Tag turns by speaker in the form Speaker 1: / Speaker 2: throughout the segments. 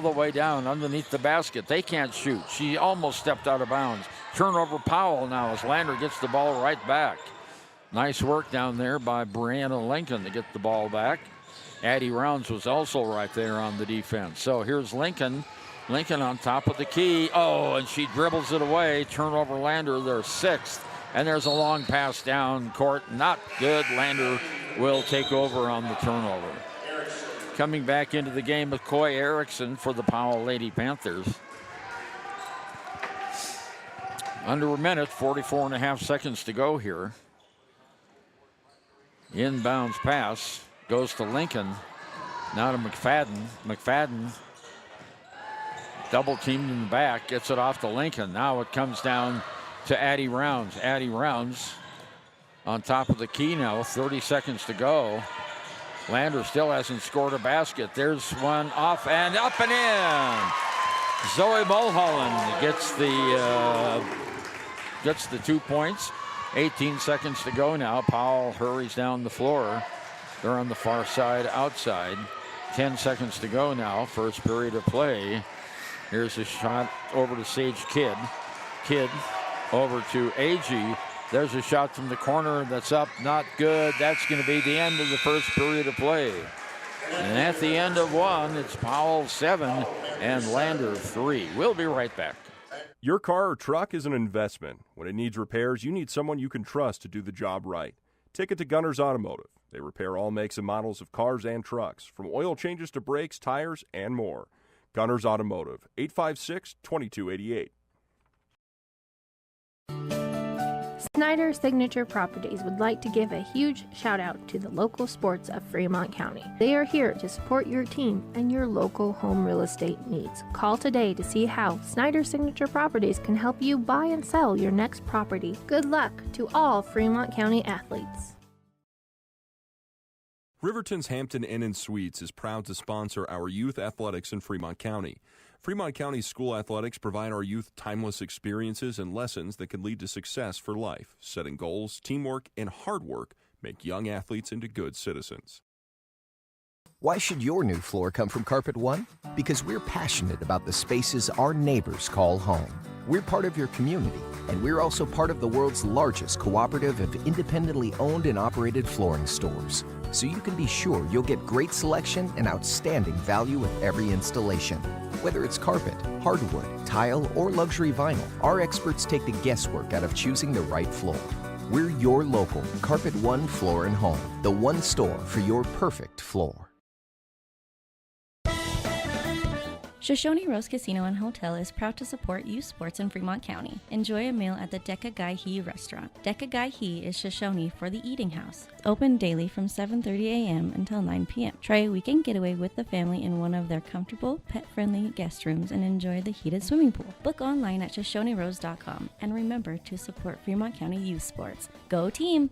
Speaker 1: the way down underneath the basket. They can't shoot. She almost stepped out of bounds. Turnover Powell now as Lander gets the ball right back. Nice work down there by Brianna Lincoln to get the ball back. Addie Rounds was also right there on the defense. So here's Lincoln. Lincoln on top of the key. Oh, and she dribbles it away. Turnover Lander, their 6th. And there's a long pass down court. Not good. Lander will take over on the turnover. Coming back into the game, McCoy Erickson for the Powell Lady Panthers. Under a minute, 44.5 seconds to go here. Inbounds pass goes to Lincoln. Now to McFadden. McFadden double teamed in the back, gets it off to Lincoln. Now it comes down to Addie Rounds. Addie Rounds on top of the key now, 30 seconds to go. Lander still hasn't scored a basket. There's one off and up and in. Zoe Mulholland gets the 2 points. 18 seconds to go now. Powell hurries down the floor. They're on the far side outside. 10 seconds to go now. First period of play. Here's a shot over to Sage Kidd. Kidd over to Agee. There's a shot from the corner that's up, not good. That's going to be the end of the first period of play. And at the end of one, it's Powell 7 and Lander 3. We'll be right back.
Speaker 2: Your car or truck is an investment. When it needs repairs, you need someone you can trust to do the job right. Take it to Gunners Automotive. They repair all makes and models of cars and trucks, from oil changes to brakes, tires, and more. Gunners Automotive, 856-2288.
Speaker 3: Snyder Signature Properties would like to give a huge shout out to the local sports of Fremont County. They are here to support your team and your local home real estate needs. Call today to see how Snyder Signature Properties can help you buy and sell your next property. Good luck to all Fremont County athletes.
Speaker 2: Riverton's Hampton Inn & Suites is proud to sponsor our youth athletics in Fremont County. Fremont County school athletics provide our youth timeless experiences and lessons that can lead to success for life. Setting goals, teamwork, and hard work make young athletes into good citizens.
Speaker 4: Why should your new floor come from Carpet One? Because we're passionate about the spaces our neighbors call home. We're part of your community, and we're also part of the world's largest cooperative of independently owned and operated flooring stores. So you can be sure you'll get great selection and outstanding value with every installation. Whether it's carpet, hardwood, tile, or luxury vinyl, our experts take the guesswork out of choosing the right floor. We're your local Carpet One Floor and Home, the one store for your perfect floor.
Speaker 5: Shoshone Rose Casino and Hotel is proud to support youth sports in Fremont County. Enjoy a meal at the Deca Gai He restaurant. Deca Gai He is Shoshone for the eating house. Open daily from 7:30 a.m. until 9 p.m. Try a weekend getaway with the family in one of their comfortable, pet-friendly guest rooms and enjoy the heated swimming pool. Book online at ShoshoneRose.com and remember to support Fremont County youth sports. Go team!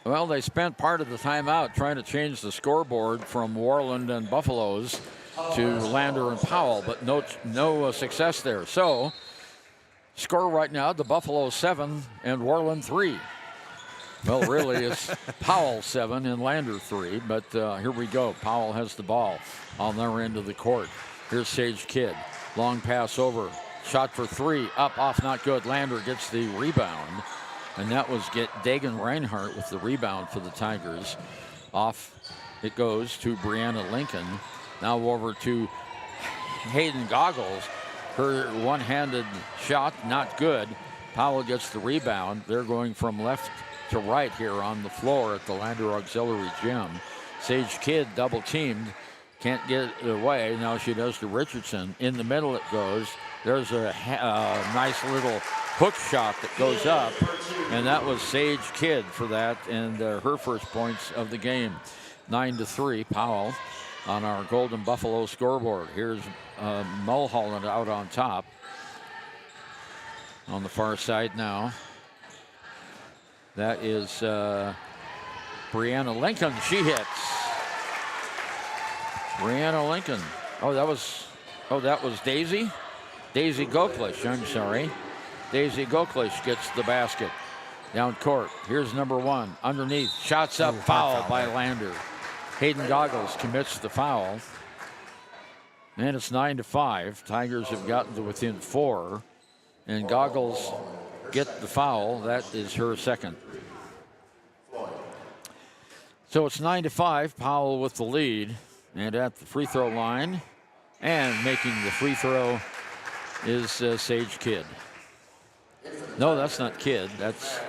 Speaker 1: Well, they spent part of the timeout trying to change the scoreboard from Warland and Buffaloes to Lander and Powell, but no success there. So, score right now, the Buffalo 7 and Warland 3. Well, really, it's Powell 7 and Lander 3, but here we go. Powell has the ball on their end of the court. Here's Sage Kidd. Long pass over. Shot for 3. Up, off, not good. Lander gets the rebound. And that was Dagan Reinhardt with the rebound for the Tigers. Off it goes to Brianna Lincoln. Now over to Hayden Goggles. Her one-handed shot, not good. Powell gets the rebound. They're going from left to right here on the floor at the Lander Auxiliary Gym. Sage Kidd double-teamed. Can't get it away. Now she does to Richardson. In the middle it goes. There's a nice little hook shot that goes up, and that was Sage Kidd for that, and her first points of the game. 9-3, Powell on our Golden Buffalo scoreboard. Here's Mulholland out on top. On the far side now. That is Brianna Lincoln. She hits. Brianna Lincoln. Oh, that was Daisy Goklish, I'm sorry. Daisy Goklish gets the basket. Down court. Here's number 1. Underneath. Shots up. Foul by Lander. Hayden Goggles commits the foul. And it's 9-5. Tigers have gotten to within 4. And Goggles get the foul. That is her second. So it's 9-5. Powell with the lead. And at the free throw line and making the free throw is Sage Kidd. No, that's not Kidd. That's.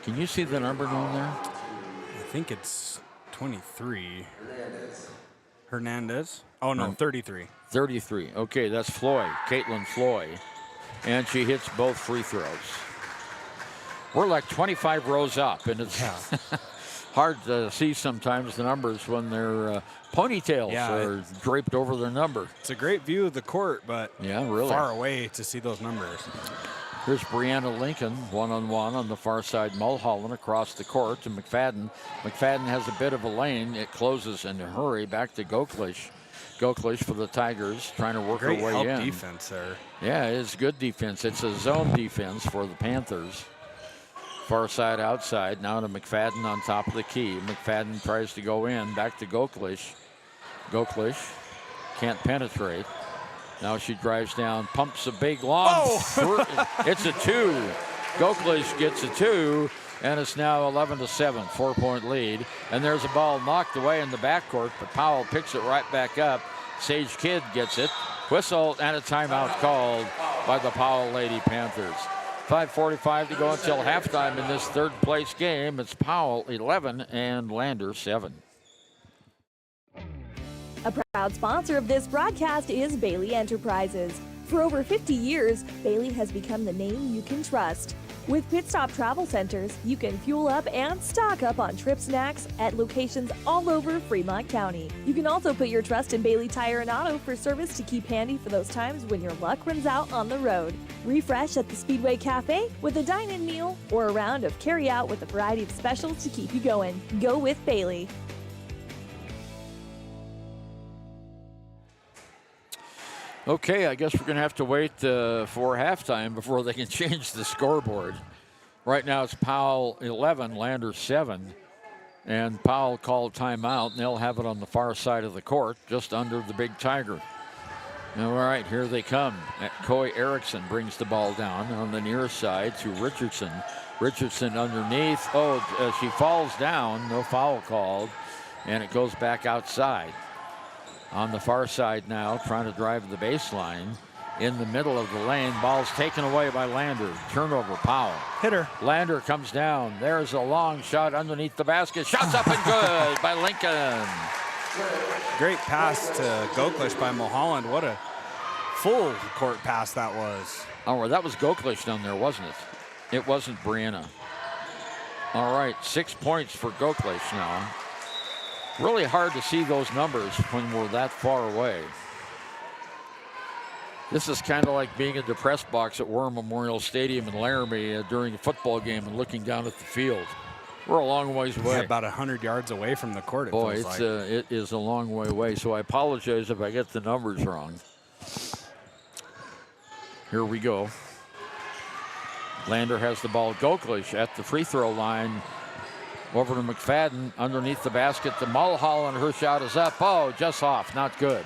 Speaker 1: Can you see the number down there?
Speaker 6: I think it's 23. Hernandez. Oh, no, 33.
Speaker 1: 33. Okay, that's Floyd, Caitlin Floyd. And she hits both free throws. We're like 25 rows up, and it's hard to see sometimes the numbers when their ponytails are draped over their number.
Speaker 6: It's a great view of the court, but
Speaker 1: really
Speaker 6: far away to see those numbers.
Speaker 1: Here's Brianna Lincoln, one-on-one on the far side. Mulholland across the court to McFadden. McFadden has a bit of a lane. It closes in a hurry. Back to Goklish. Goklish for the Tigers, trying to work her way in.
Speaker 6: Great defense there.
Speaker 1: Yeah, it's good defense. It's a zone defense for the Panthers. Far side outside. Now to McFadden on top of the key. McFadden tries to go in. Back to Goklish. Goklish can't penetrate. Now she drives down, pumps a big long. It's a 2. Goklish gets a 2, and it's now 11-7, 4-point lead. And there's a ball knocked away in the backcourt, but Powell picks it right back up. Sage Kidd gets it. Whistle and a timeout called by the Powell Lady Panthers. 5:45 to go until halftime in this third-place game. It's Powell 11 and Lander 7.
Speaker 7: A proud sponsor of this broadcast is Bailey Enterprises. For over 50 years, Bailey has become the name you can trust. With Pit Stop Travel Centers, you can fuel up and stock up on trip snacks at locations all over Fremont County. You can also put your trust in Bailey Tire and Auto for service to keep handy for those times when your luck runs out on the road. Refresh at the Speedway Cafe with a dine-in meal or a round of carry-out with a variety of specials to keep you going. Go with Bailey.
Speaker 1: Okay, I guess we're going to have to wait for halftime before they can change the scoreboard. Right now it's Powell 11, Lander 7. And Powell called timeout, and they'll have it on the far side of the court, just under the big Tiger. All right, here they come. Coy Erickson brings the ball down on the near side to Richardson. Richardson underneath. She falls down. No foul called. And it goes back outside. On the far side now, trying to drive the baseline. In the middle of the lane, ball's taken away by Lander. Turnover, Powell.
Speaker 6: Hit her.
Speaker 1: Lander comes down. There's a long shot underneath the basket. Shots up and good by Lincoln.
Speaker 6: Great pass to Goklish by Mulholland. What a full court pass that was.
Speaker 1: Oh, well, that was Goklish down there, wasn't it? It wasn't Brianna. All right, 6 points for Goklish now. Really hard to see those numbers when we're that far away. This is kind of like being in the press box at War Memorial Stadium in Laramie during a football game and looking down at the field. We're a long ways away.
Speaker 6: Yeah, about 100 yards away from the court.
Speaker 1: It is a long way away, so I apologize if I get the numbers wrong. Here we go. Lander has the ball. Goklish at the free throw line. Over to McFadden, underneath the basket to Mulholland. Her shot is up. Oh, just off. Not good.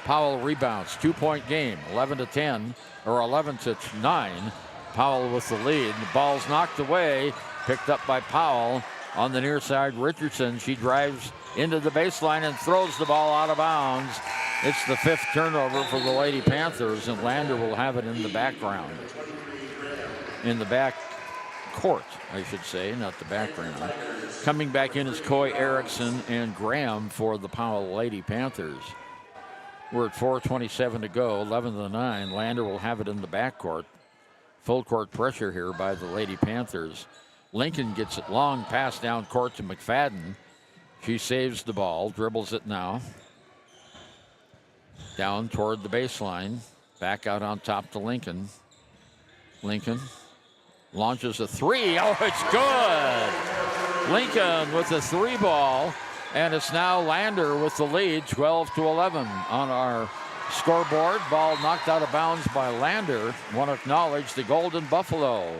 Speaker 1: Powell rebounds. 2-point game. 11-10 or 11-9. Powell with the lead. The ball's knocked away. Picked up by Powell on the near side. Richardson. She drives into the baseline and throws the ball out of bounds. It's the 5th turnover for the Lady Panthers, and Lander will have it in the background. In the back court, I should say, not the background. Coming back in is Coy Erickson and Graham for the Powell Lady Panthers. We're at 4:27 to go, 11-9. Lander will have it in the backcourt. Full court pressure here by the Lady Panthers. Lincoln gets it long pass down court to McFadden. She saves the ball, dribbles it now. Down toward the baseline. Back out on top to Lincoln. Lincoln launches a 3. Oh, it's good. Lincoln with the 3 ball. And it's now Lander with the lead, 12-11 on our scoreboard. Ball knocked out of bounds by Lander. Want to acknowledge the Golden Buffalo.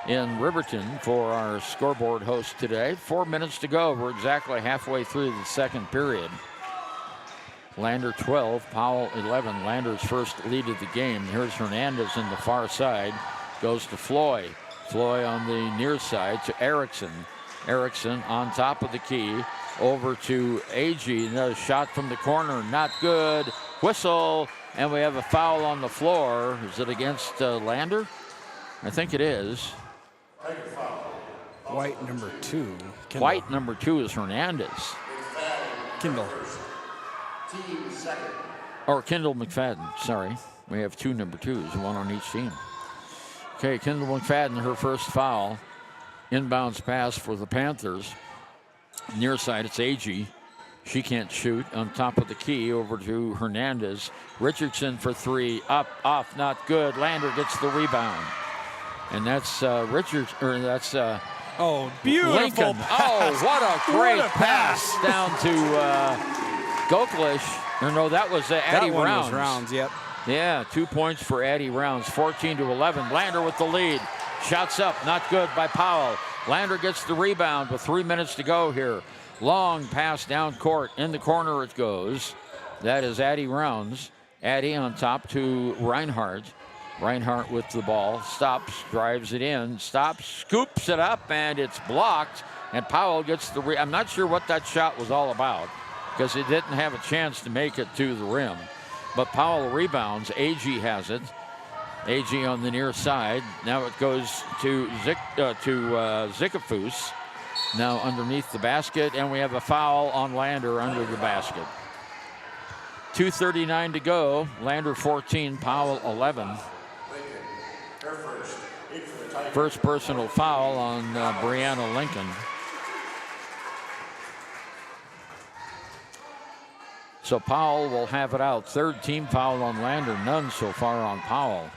Speaker 1: in Riverton for our scoreboard host today. 4 minutes to go. We're exactly halfway through the second period. Lander 12, Powell 11. Lander's first lead of the game. Here's Hernandez in the far side. Goes to Floy. Floy on the near side to Erickson. Erickson on top of the key. Over to Agee. Another shot from the corner. Not good. Whistle. And we have a foul on the floor. Is it against Lander? I think it is.
Speaker 6: White number 2. Kendall.
Speaker 1: White number 2 is Hernandez.
Speaker 6: Kendall.
Speaker 1: Or Kendall McFadden, sorry. We have 2 number 2s, one on each team. Okay, Kendall McFadden, her first foul. Inbounds pass for the Panthers. Near side, it's Agee. She can't shoot. On top of the key, over to Hernandez. Richardson for 3. Up, off, not good. Lander gets the rebound. And that's that's
Speaker 6: beautiful
Speaker 1: Lincoln.
Speaker 6: Pass.
Speaker 1: Oh, what a great
Speaker 6: What a
Speaker 1: pass down to Goklish. Or no, that was Addie
Speaker 6: that one
Speaker 1: Rounds.
Speaker 6: Was Rounds, yep.
Speaker 1: Yeah, 2 points for Addie Rounds, 14-11. Lander with the lead. Shots up, not good by Powell. Lander gets the rebound with 3 minutes to go here. Long pass down court. In the corner it goes. That is Addie Rounds. Addie on top to Reinhardt. Reinhardt with the ball. Stops, drives it in. Stops, scoops it up, and it's blocked. And Powell gets the I'm not sure what that shot was all about because he didn't have a chance to make it to the rim. But Powell rebounds. Agee has it. Agee on the near side. Now it goes to Zikafus. Now underneath the basket, and we have a foul on Lander under the basket. 2:39 to go. Lander 14, Powell 11. First personal foul on Brianna Lincoln. So Powell will have it out. Third team foul on Lander, none so far on Powell.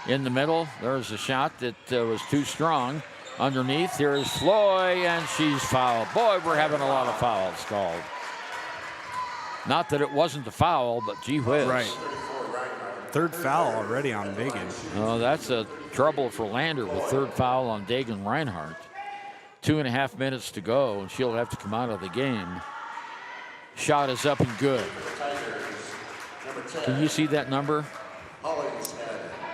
Speaker 1: In the middle, there's a shot that was too strong. Underneath, here is Floy, and she's fouled. Boy, we're having a lot of fouls called. Not that it wasn't a foul, but gee whiz.
Speaker 6: Right. Third foul already on Dagan.
Speaker 1: Oh, that's a trouble for Lander with third foul on Dagan Reinhardt. 2.5 minutes to go, and she'll have to come out of the game. Shot is up and good. Can you see that number?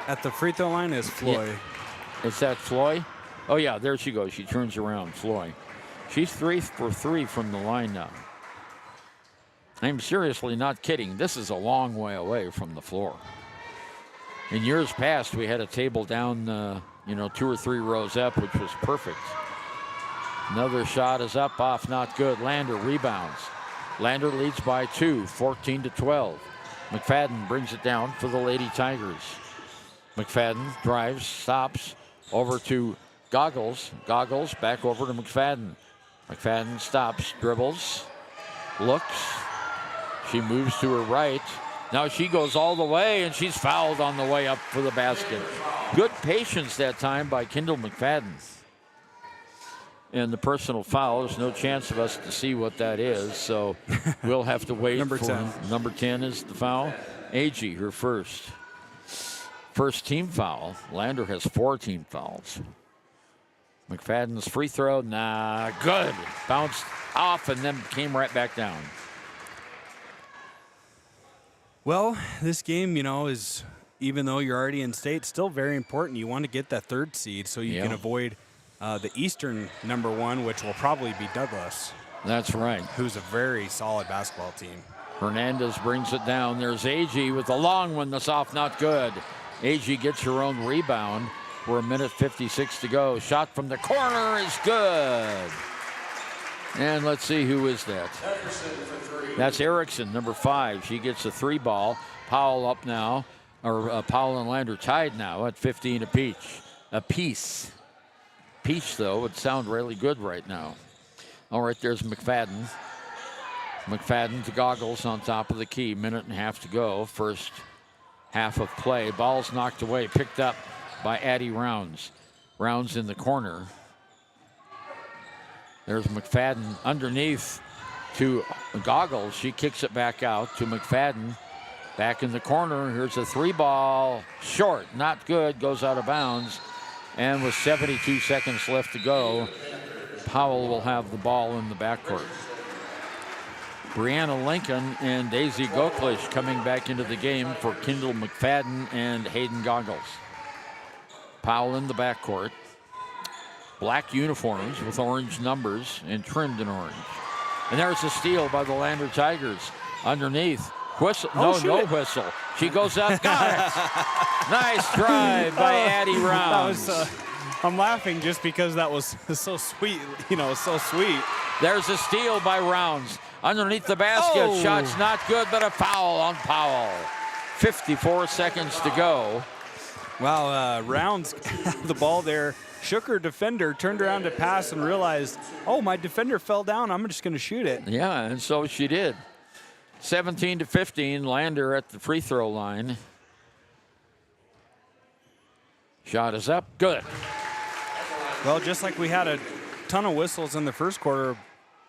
Speaker 6: At the free throw line is Floy.
Speaker 1: Yeah. Is that Floy? Oh, yeah, there she goes. She turns around, Floy. She's 3 for 3 from the line now. I'm seriously not kidding. This is a long way away from the floor. In years past, we had a table down, 2 or 3 rows up, which was perfect. Another shot is up, off, not good. Lander rebounds. Lander leads by 2, 14-12. McFadden brings it down for the Lady Tigers. McFadden drives, stops, over to Goggles. Goggles back over to McFadden. McFadden stops, dribbles, looks. She moves to her right. Now she goes all the way, and she's fouled on the way up for the basket. Good patience that time by Kendall McFadden. And the personal foul, there's no chance of us to see what that is, so we'll have to wait.
Speaker 6: Number
Speaker 1: for
Speaker 6: 10.
Speaker 1: Number 10 is the foul. Agee, her first. First team foul. Lander has 4 team fouls. McFadden's free throw, nah, good. Bounced off and then came right back down.
Speaker 6: Well, this game, is, even though you're already in state, still very important. You want to get that 3rd seed so you can avoid the Eastern number 1, which will probably be Douglas.
Speaker 1: That's right.
Speaker 6: Who's a very solid basketball team.
Speaker 1: Hernandez brings it down. There's Agee with the long one that's off, not good. Agee gets her own rebound. We're 1:56 to go. Shot from the corner is good. And let's see, who is that? That's Erickson, number 5. She gets a 3 ball. Powell up now, or Powell and Lander tied now at 15 apiece. Peach, though, would sound really good right now. All right, there's McFadden. McFadden to Goggles on top of the key. 1.5 to go. First half of play. Ball's knocked away, picked up by Addie Rounds. Rounds in the corner. There's McFadden underneath to Goggles. She kicks it back out to McFadden. Back in the corner. Here's a 3 ball. Short, not good. Goes out of bounds. And with 72 seconds left to go, Powell will have the ball in the backcourt. Brianna Lincoln and Daisy Goklish coming back into the game for Kendall McFadden and Hayden Goggles. Powell in the backcourt. Black uniforms with orange numbers and trimmed in orange. And there's a steal by the Lander Tigers. Underneath. Whistle. No whistle. She goes up. Got it. Nice drive by Addie Rounds.
Speaker 6: I'm laughing just because that was so sweet. So sweet.
Speaker 1: There's a steal by Rounds. Underneath the basket.
Speaker 6: Oh.
Speaker 1: Shot's not good, but a foul on Powell. 54 seconds to go.
Speaker 6: Wow, Rounds had the ball there. Shook her defender, turned around to pass, and realized, oh, my defender fell down. I'm just going to shoot it.
Speaker 1: Yeah, and so she did. 17-15, Lander at the free throw line. Shot is up, good.
Speaker 6: Well, just like we had a ton of whistles in the first quarter,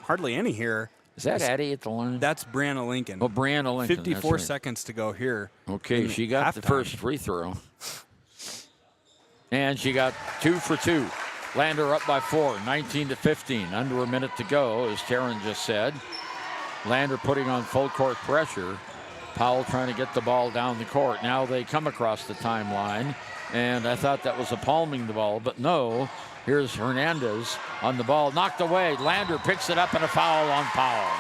Speaker 6: hardly any here.
Speaker 1: Is that Addie at the line?
Speaker 6: That's Brianna Lincoln.
Speaker 1: Oh, Brianna Lincoln.
Speaker 6: 54 seconds to go here.
Speaker 1: Okay, she got the first free throw. And she got 2 for 2. Lander up by 4, 19-15. Under a minute to go, as Taryn just said. Lander putting on full court pressure. Powell trying to get the ball down the court. Now they come across the timeline. And I thought that was a palming the ball, but no. Here's Hernandez on the ball. Knocked away. Lander picks it up and a foul on Powell.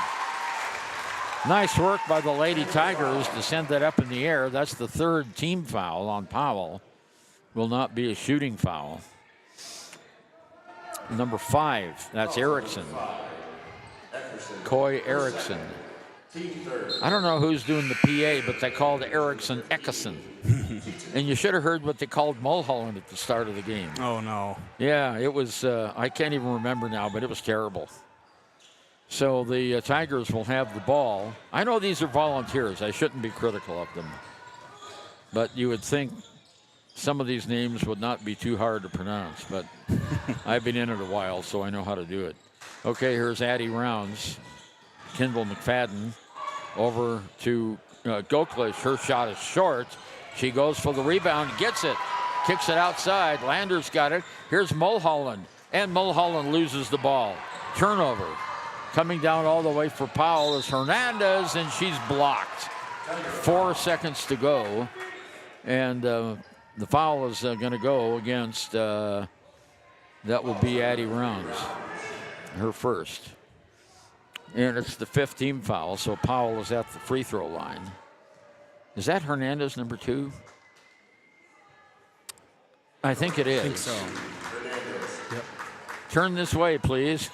Speaker 1: Nice work by the Lady Tigers to send that up in the air. That's the third team foul on Powell. Will not be a shooting foul. Number 5, that's Erickson. Coy Erickson. I don't know who's doing the PA, but they called Erickson Eckerson. And you should have heard what they called Mulholland at the start of the game.
Speaker 6: Oh, no.
Speaker 1: Yeah, it was, I can't even remember now, but it was terrible. So the Tigers will have the ball. I know these are volunteers. I shouldn't be critical of them. But you would think some of these names would not be too hard to pronounce, but I've been in it a while, so I know how to do it. Okay, here's Addie Rounds. Kendall McFadden over to Goklish. Her shot is short. She goes for the rebound, gets it, kicks it outside. Lander's got it. Here's Mulholland, and Mulholland loses the ball. Turnover. Coming down all the way for Powell is Hernandez, and she's blocked. 4 seconds to go, and the foul is going to go against, that will be Addie Rounds, her first. And it's the 5th team foul, so Powell is at the free throw line. Is that Hernandez, number 2? I think it is.
Speaker 6: I think so. Yep.
Speaker 1: Turn this way, please.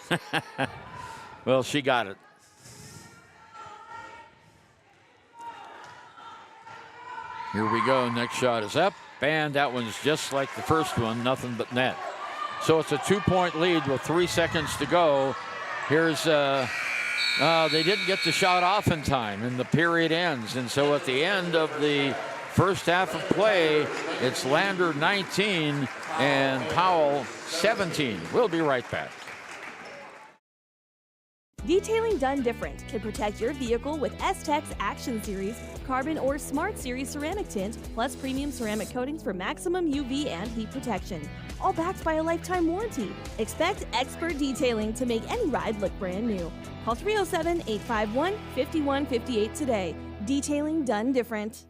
Speaker 1: Well, she got it. Here we go. Next shot is up. And that one's just like the first one, nothing but net. So it's a 2-point lead with 3 seconds to go. Here's, they didn't get the shot off in time, and the period ends. And so at the end of the first half of play, it's Lander 19 and Powell 17. We'll be right back.
Speaker 7: Detailing done different can protect your vehicle with S-Tex Action Series, Carbon or Smart Series ceramic tint, plus premium ceramic coatings for maximum UV and heat protection. All backed by a lifetime warranty. Expect expert detailing to make any ride look brand new. Call 307-851-5158 today. Detailing done different.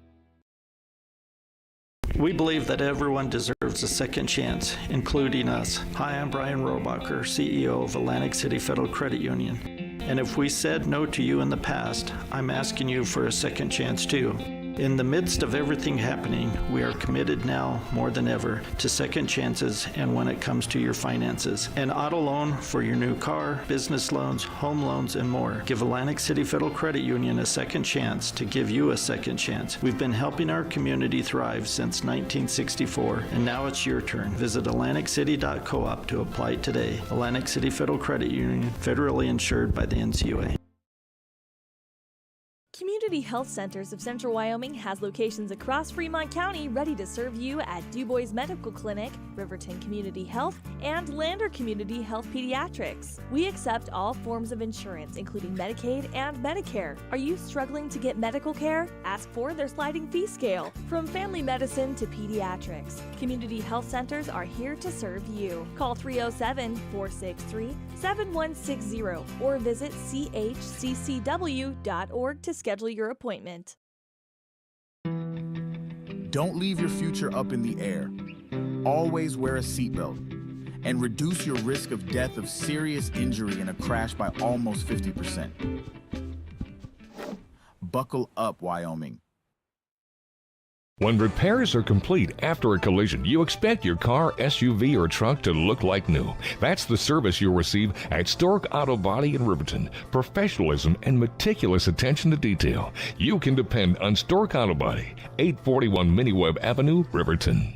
Speaker 8: We believe that everyone deserves a second chance, including us. Hi, I'm Brian Robacher, CEO of Atlantic City Federal Credit Union. And if we said no to you in the past, I'm asking you for a second chance too. In the midst of everything happening, we are committed now more than ever to second chances and when it comes to your finances. An auto loan for your new car, business loans, home loans, and more. Give Atlantic City Federal Credit Union a second chance to give you a second chance. We've been helping our community thrive since 1964, and now it's your turn. Visit AtlanticCity.coop to apply today. Atlantic City Federal Credit Union, federally insured by the NCUA.
Speaker 7: Community Health Centers of Central Wyoming has locations across Fremont County ready to serve you at DuBois Medical Clinic, Riverton Community Health, and Lander Community Health Pediatrics. We accept all forms of insurance, including Medicaid and Medicare. Are you struggling to get medical care? Ask for their sliding fee scale. From family medicine to pediatrics, Community Health Centers are here to serve you. Call 307-463-7160 or visit chccw.org to schedule your appointment.
Speaker 9: Don't leave your future up in the air. Always wear a seatbelt and reduce your risk of death of serious injury in a crash by almost 50%. Buckle up, Wyoming.
Speaker 10: When repairs are complete after a collision, you expect your car, SUV, or truck to look like new. That's the service you'll receive at Stork Auto Body in Riverton. Professionalism and meticulous attention to detail. You can depend on Stork Auto Body, 841 Miniweb Avenue, Riverton.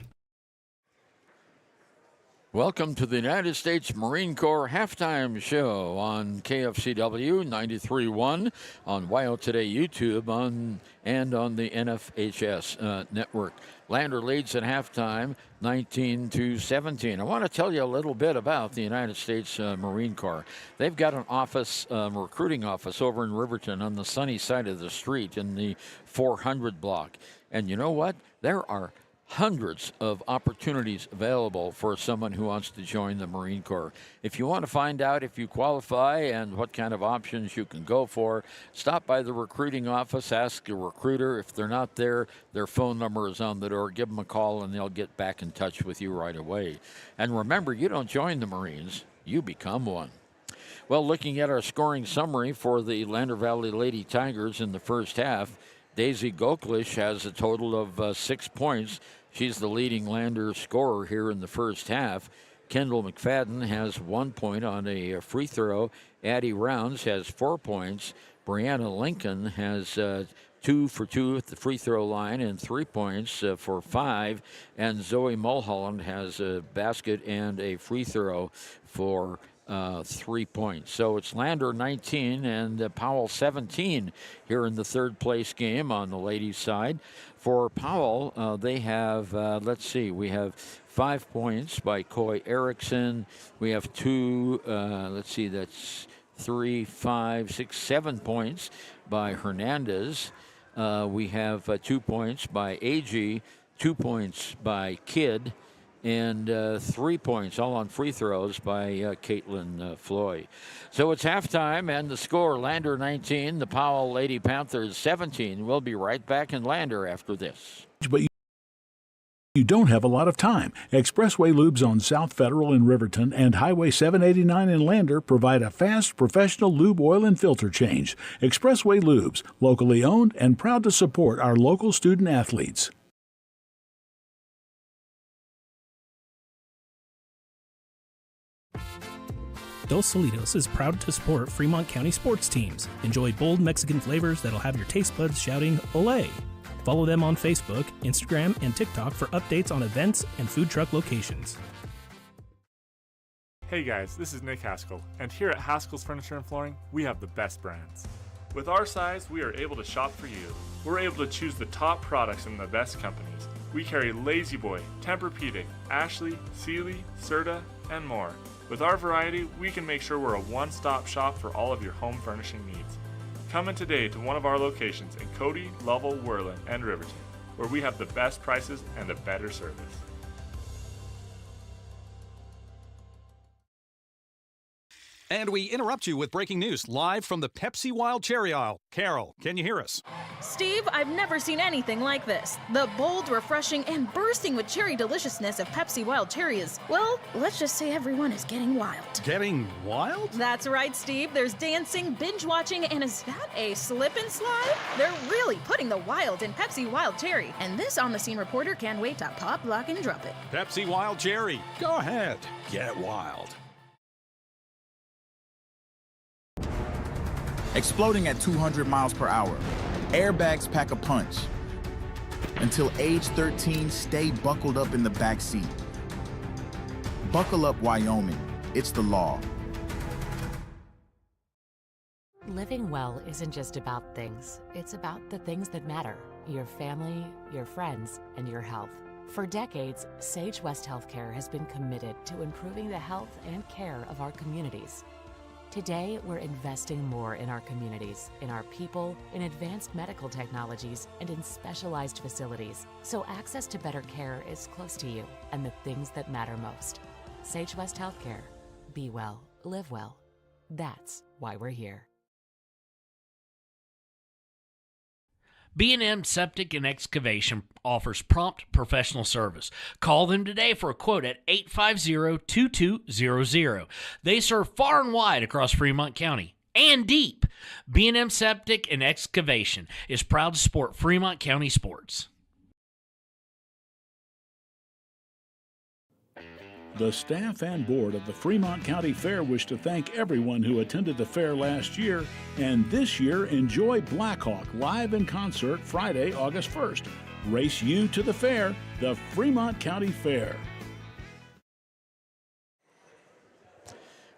Speaker 1: Welcome to the United States Marine Corps halftime show on KFCW 93.1 on WYO Today YouTube and on the NFHS network. Lander leads at halftime 19-17. I want to tell you a little bit about the United States Marine Corps. They've got an office, recruiting office over in Riverton on the sunny side of the street in the 400 block. And you know what? There are hundreds of opportunities available for someone who wants to join the Marine Corps. If you want to find out if you qualify and what kind of options you can go for, stop by the recruiting office, ask a recruiter. If they're not there, their phone number is on the door. Give them a call and they'll get back in touch with you right away. And remember, you don't join the Marines, you become one. Well, looking at our scoring summary for the Lander Valley Lady Tigers in the first half, Daisy Goklish has a total of 6 points. She's the leading Lander scorer here in the first half. Kendall McFadden has 1 point on a free throw. Addie Rounds has 4 points. Brianna Lincoln has 2 for 2 at the free throw line and 3 points for 5. And Zoe Mulholland has a basket and a free throw for 3 points. So it's Lander 19 and Powell 17 here in the third place game on the ladies' side. For Powell, they have, we have 5 points by Coy Erickson. We have 2, that's 3, 5, 6, 7 points by Hernandez. We have 2 points by AG, 2 points by Kidd, and 3 points, all on free throws, by Caitlin Floyd. So it's halftime, and the score, Lander 19, the Powell Lady Panthers 17. We'll be right back in Lander after this.
Speaker 11: But you don't have a lot of time. Expressway Lubes on South Federal in Riverton and Highway 789 in Lander provide a fast, professional lube, oil, and filter change. Expressway Lubes, locally owned and proud to support our local student athletes.
Speaker 12: Dos Solitos is proud to support Fremont County sports teams. Enjoy bold Mexican flavors that'll have your taste buds shouting, "Olé!" Follow them on Facebook, Instagram, and TikTok for updates on events and food truck locations.
Speaker 13: Hey guys, this is Nick Haskell, and here at Haskell's Furniture and Flooring, we have the best brands. With our size, we are able to shop for you. We're able to choose the top products from the best companies. We carry Lazy Boy, Tempur-Pedic, Ashley, Sealy, Serta, and more. With our variety, we can make sure we're a one-stop shop for all of your home furnishing needs. Come in today to one of our locations in Cody, Lovell, Worland, and Riverton, where we have the best prices and a better service.
Speaker 14: And we interrupt you with breaking news live from the Pepsi Wild Cherry aisle. Carol, can you hear us?
Speaker 15: Steve, I've never seen anything like this. The bold, refreshing, and bursting with cherry deliciousness of Pepsi Wild Cherry is, well, let's just say everyone is getting wild.
Speaker 14: Getting wild?
Speaker 15: That's right, Steve. There's dancing, binge-watching, and is that a slip and slide? They're really putting the wild in Pepsi Wild Cherry, and this on-the-scene reporter can't wait to pop, lock, and drop it.
Speaker 14: Pepsi Wild Cherry. Go ahead. Get wild.
Speaker 9: Exploding at 200 miles per hour. Airbags pack a punch. Until age 13, stay buckled up in the back seat. Buckle up, Wyoming. It's the law.
Speaker 16: Living well isn't just about things. It's about the things that matter. Your family, your friends, and your health. For decades, Sage West Healthcare has been committed to improving the health and care of our communities. Today, we're investing more in our communities, in our people, in advanced medical technologies, and in specialized facilities, so access to better care is close to you and the things that matter most. Sage West Healthcare. Be well, live well. That's why we're here.
Speaker 17: B&M Septic and Excavation offers prompt professional service. Call them today for a quote at 850-2200. They serve far and wide across Fremont County and deep. B&M Septic and Excavation is proud to support Fremont County sports.
Speaker 11: The staff and board of the Fremont County Fair wish to thank everyone who attended the fair last year, and this year enjoy Blackhawk live in concert Friday, August 1st. Race you to the fair, the Fremont County Fair.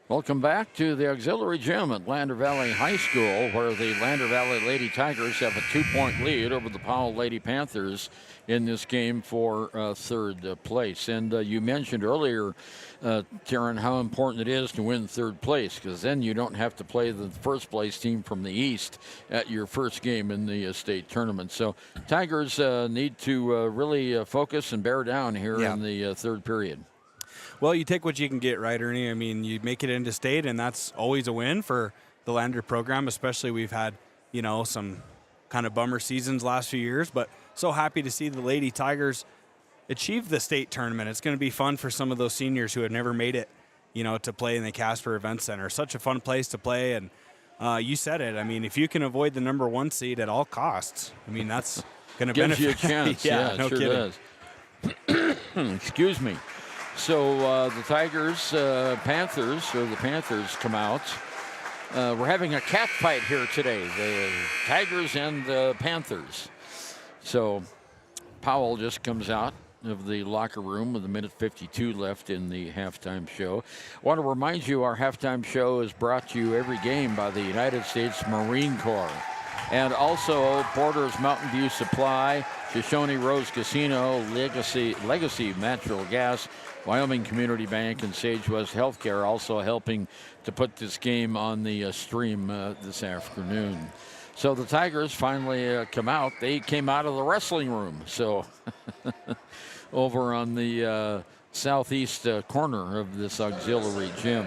Speaker 1: Welcome back to the auxiliary gym at Lander Valley High School, where the Lander Valley Lady Tigers have a 2-point lead over the Powell Lady Panthers in this game for third place. And you mentioned earlier, Taryn, how important it is to win third place, because then you don't have to play the first place team from the East at your first game in the state tournament. So Tigers need to really focus and bear down here in the third period.
Speaker 6: Well, you take what you can get, right, Ernie? I mean, you make it into state, and that's always a win for the Lander program, especially we've had, you know, some kind of bummer seasons last few years, but so happy to see the Lady Tigers achieve the state tournament. It's going to be fun for some of those seniors who have never made it, you know, to play in the Casper Event Center. Such a fun place to play, and you said it. I mean, if you can avoid the number 1 seed at all costs, I mean, that's going to benefit.
Speaker 1: Gives you a chance.
Speaker 6: Yeah, no
Speaker 1: sure
Speaker 6: kidding.
Speaker 1: Does. Excuse me. So the Tigers, Panthers come out. We're having a cat fight here today, the Tigers and the Panthers. So Powell just comes out of the locker room with 1:52 left in the halftime show. I want to remind you our halftime show is brought to you every game by the United States Marine Corps. And also Porter's Mountain View Supply, Shoshone Rose Casino, Legacy Natural Gas, Wyoming Community Bank, and Sage West Healthcare also helping to put this game on the stream this afternoon. So the Tigers finally come out. They came out of the wrestling room. So over on the southeast corner of this auxiliary gym.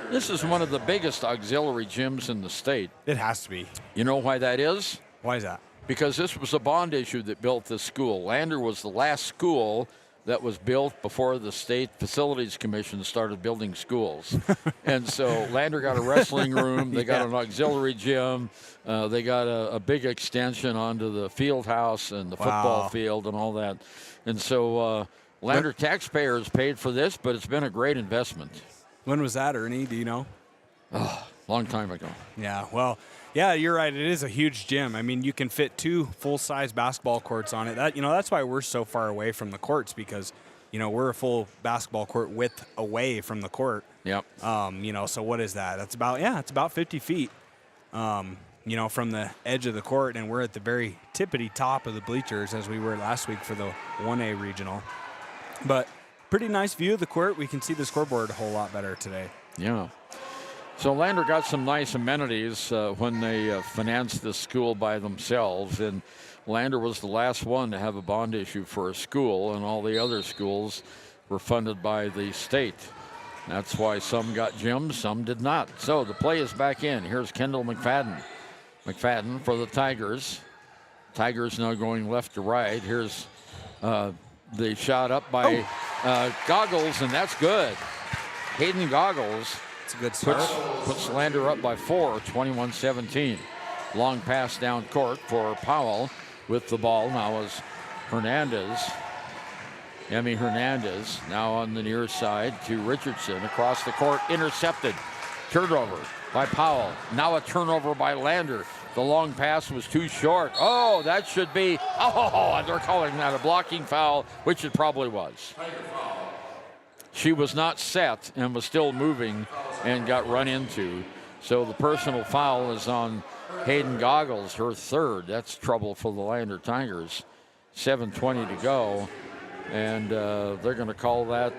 Speaker 1: This is one of the biggest auxiliary gyms in the state.
Speaker 6: It has to be.
Speaker 1: You know why that is?
Speaker 6: Why is that?
Speaker 1: Because this was a bond issue that built this school. Lander was the last school that was built before the State Facilities Commission started building schools. And so Lander got a wrestling room. They got an auxiliary gym. They got a big extension onto the field house and the football field and all that. And so Lander taxpayers paid for this, but it's been a great investment.
Speaker 6: When was that, Ernie? Do you know?
Speaker 1: Oh, long time ago.
Speaker 6: Yeah, well, yeah, you're right. It is a huge gym. I mean, you can fit 2 full-size basketball courts on it. That's why we're so far away from the courts, because, we're a full basketball court width away from the court.
Speaker 1: Yep.
Speaker 6: So what is that? That's about, it's about 50 feet, from the edge of the court, and we're at the very tippity top of the bleachers as we were last week for the 1A regional. But pretty nice view of the court. We can see the scoreboard a whole lot better today.
Speaker 1: Yeah. So Lander got some nice amenities when they financed the school by themselves, and Lander was the last one to have a bond issue for a school, and all the other schools were funded by the state. That's why some got gyms, some did not. So the play is back in. Here's Kendall McFadden. McFadden for the Tigers. Tigers now going left to right. Here's the shot up by Goggles, and that's good. Hayden Goggles.
Speaker 6: It's a good start.
Speaker 1: Puts Lander up by 4, 21-17. Long pass down court for Powell with the ball. Now is Emmy Hernandez now on the near side to Richardson. Across the court, intercepted. Turnover by Powell. Now a turnover by Lander. The long pass was too short. Oh, that should be, they're calling that a blocking foul, which it probably was. She was not set and was still moving and got run into. So the personal foul is on Hayden Goggles, her third. That's trouble for the Lander Tigers. 7:20 to go. And they're going to call that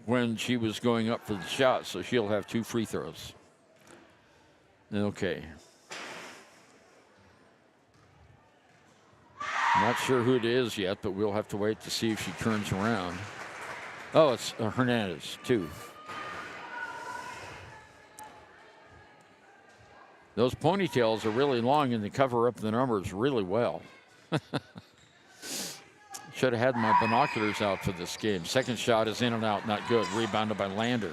Speaker 1: when she was going up for the shot. So she'll have 2 free throws. Okay. Not sure who it is yet, but we'll have to wait to see if she turns around. Oh, it's Hernandez, 2. Those ponytails are really long, and they cover up the numbers really well. Should have had my binoculars out for this game. Second shot is in and out, not good. Rebounded by Lander.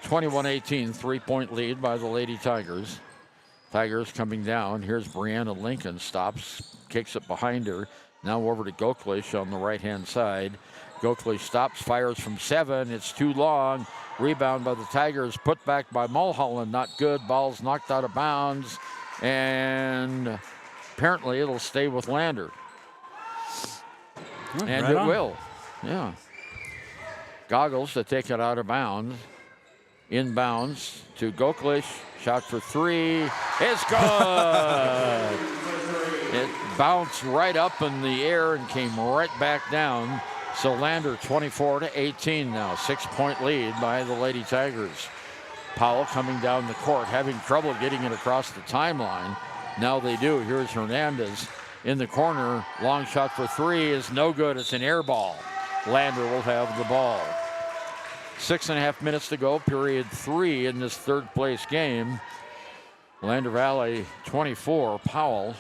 Speaker 1: 21-18, 3-point lead by the Lady Tigers. Tigers coming down. Here's Brianna Lincoln. Stops, kicks it behind her. Now over to Goklish on the right-hand side. Goklish stops, fires from 7. It's too long. Rebound by the Tigers. Put back by Mulholland. Not good. Ball's knocked out of bounds. And apparently it'll stay with Lander. And it will. Yeah. Goggles to take it out of bounds. Inbounds to Goklish. Shot for 3. It's good. It bounced right up in the air and came right back down. So Lander 24-18 now. 6-point lead by the Lady Tigers. Powell coming down the court, having trouble getting it across the timeline. Now they do. Here's Hernandez in the corner. Long shot for 3 is no good. It's an air ball. Lander will have the ball. 6.5 minutes to go, period 3 in this third place game. Lander Valley 24, Powell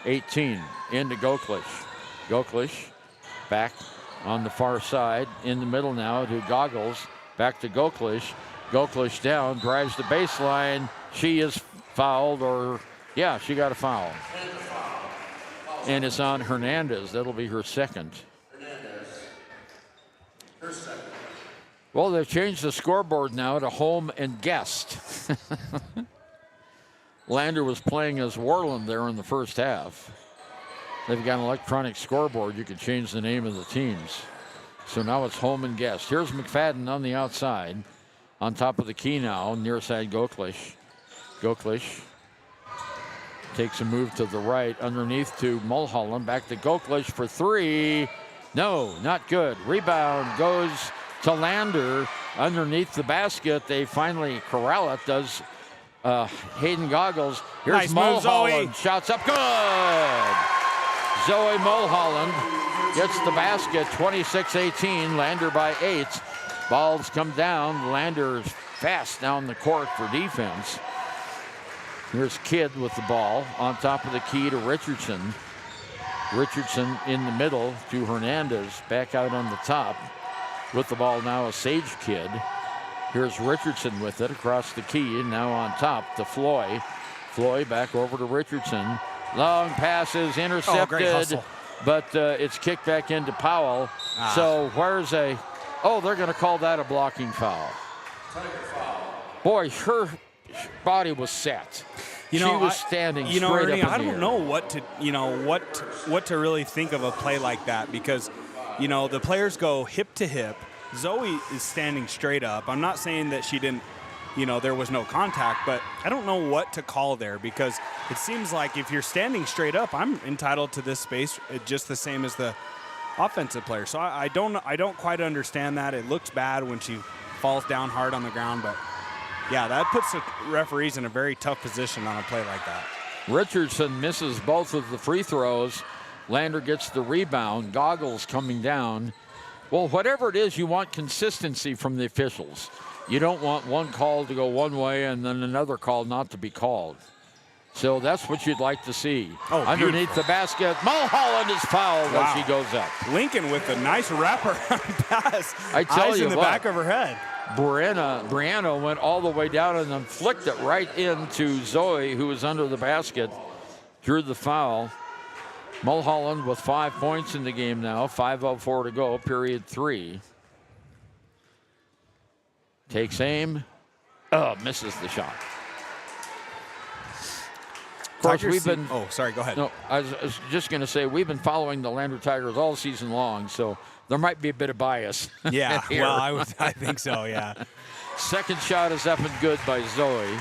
Speaker 1: 18. Into Goklish. Goklish back on the far side. In the middle now to Goggles. Back to Goklish. Goklish down, drives the baseline. She is fouled, or yeah, she got a foul. And it's on Hernandez. That'll be her second. Her second. Well, they've changed the scoreboard now to home and guest. Lander was playing as Warland there in the first half. They've got an electronic scoreboard. You can change the name of the teams. So now it's home and guest. Here's McFadden on the outside. On top of the key now, near side Goklish. Goklish takes a move to the right, underneath to Mulholland. Back to Goklish for 3. No, not good. Rebound goes to Lander underneath the basket. They finally corral it. Does Hayden Goggles. Here's
Speaker 6: nice
Speaker 1: Mulholland.
Speaker 6: Move,
Speaker 1: shots up. Good. Zoe Mulholland gets the basket. 26-18. Lander by 8. Balls come down. Lander's fast down the court for defense. Here's Kidd with the ball on top of the key to Richardson. Richardson in the middle to Hernandez. Back out on the top. With the ball now, a Sage Kidd. Here's Richardson with it across the key. Now on top to Floy. Floy back over to Richardson. Long passes intercepted. But it's kicked back into Powell. So where's a... Oh, they're going to call that a blocking foul. Boy, her body was set. She was standing straight
Speaker 6: Ernie,
Speaker 1: up in the
Speaker 6: I don't
Speaker 1: air.
Speaker 6: know what to really think of a play like that, because the players go hip to hip. Zoe is standing straight up. I'm not saying that she didn't, there was no contact, but I don't know what to call there, because it seems like if you're standing straight up, I'm entitled to this space just the same as the offensive player. So I don't quite understand that. It looks bad when she falls down hard on the ground, but yeah, that puts the referees in a very tough position on a play like that.
Speaker 1: Richardson misses both of the free throws. Lander gets the rebound. Goggles coming down. Well, whatever it is, you want consistency from the officials. You don't want one call to go one way and then another call not to be called. So that's what you'd like to see.
Speaker 6: Oh,
Speaker 1: underneath
Speaker 6: beautiful.
Speaker 1: the basket, Mulholland is fouled as she goes up.
Speaker 6: Lincoln with a nice wrapper pass.
Speaker 1: I tell
Speaker 6: Eyes
Speaker 1: you
Speaker 6: in the
Speaker 1: what,
Speaker 6: back of her head.
Speaker 1: Brianna went all the way down and then flicked it right into Zoe, who was under the basket, drew the foul. Mulholland with 5 points in the game now, 5:04 to go, period 3. Takes aim, misses the shot. Of course, we've been...
Speaker 6: Oh, sorry, go ahead.
Speaker 1: No, I was just going to say, we've been following the Lander Tigers all season long, so there might be a bit of bias.
Speaker 6: Yeah,
Speaker 1: here.
Speaker 6: well, I think so, yeah.
Speaker 1: Second shot is up and good by Zoe.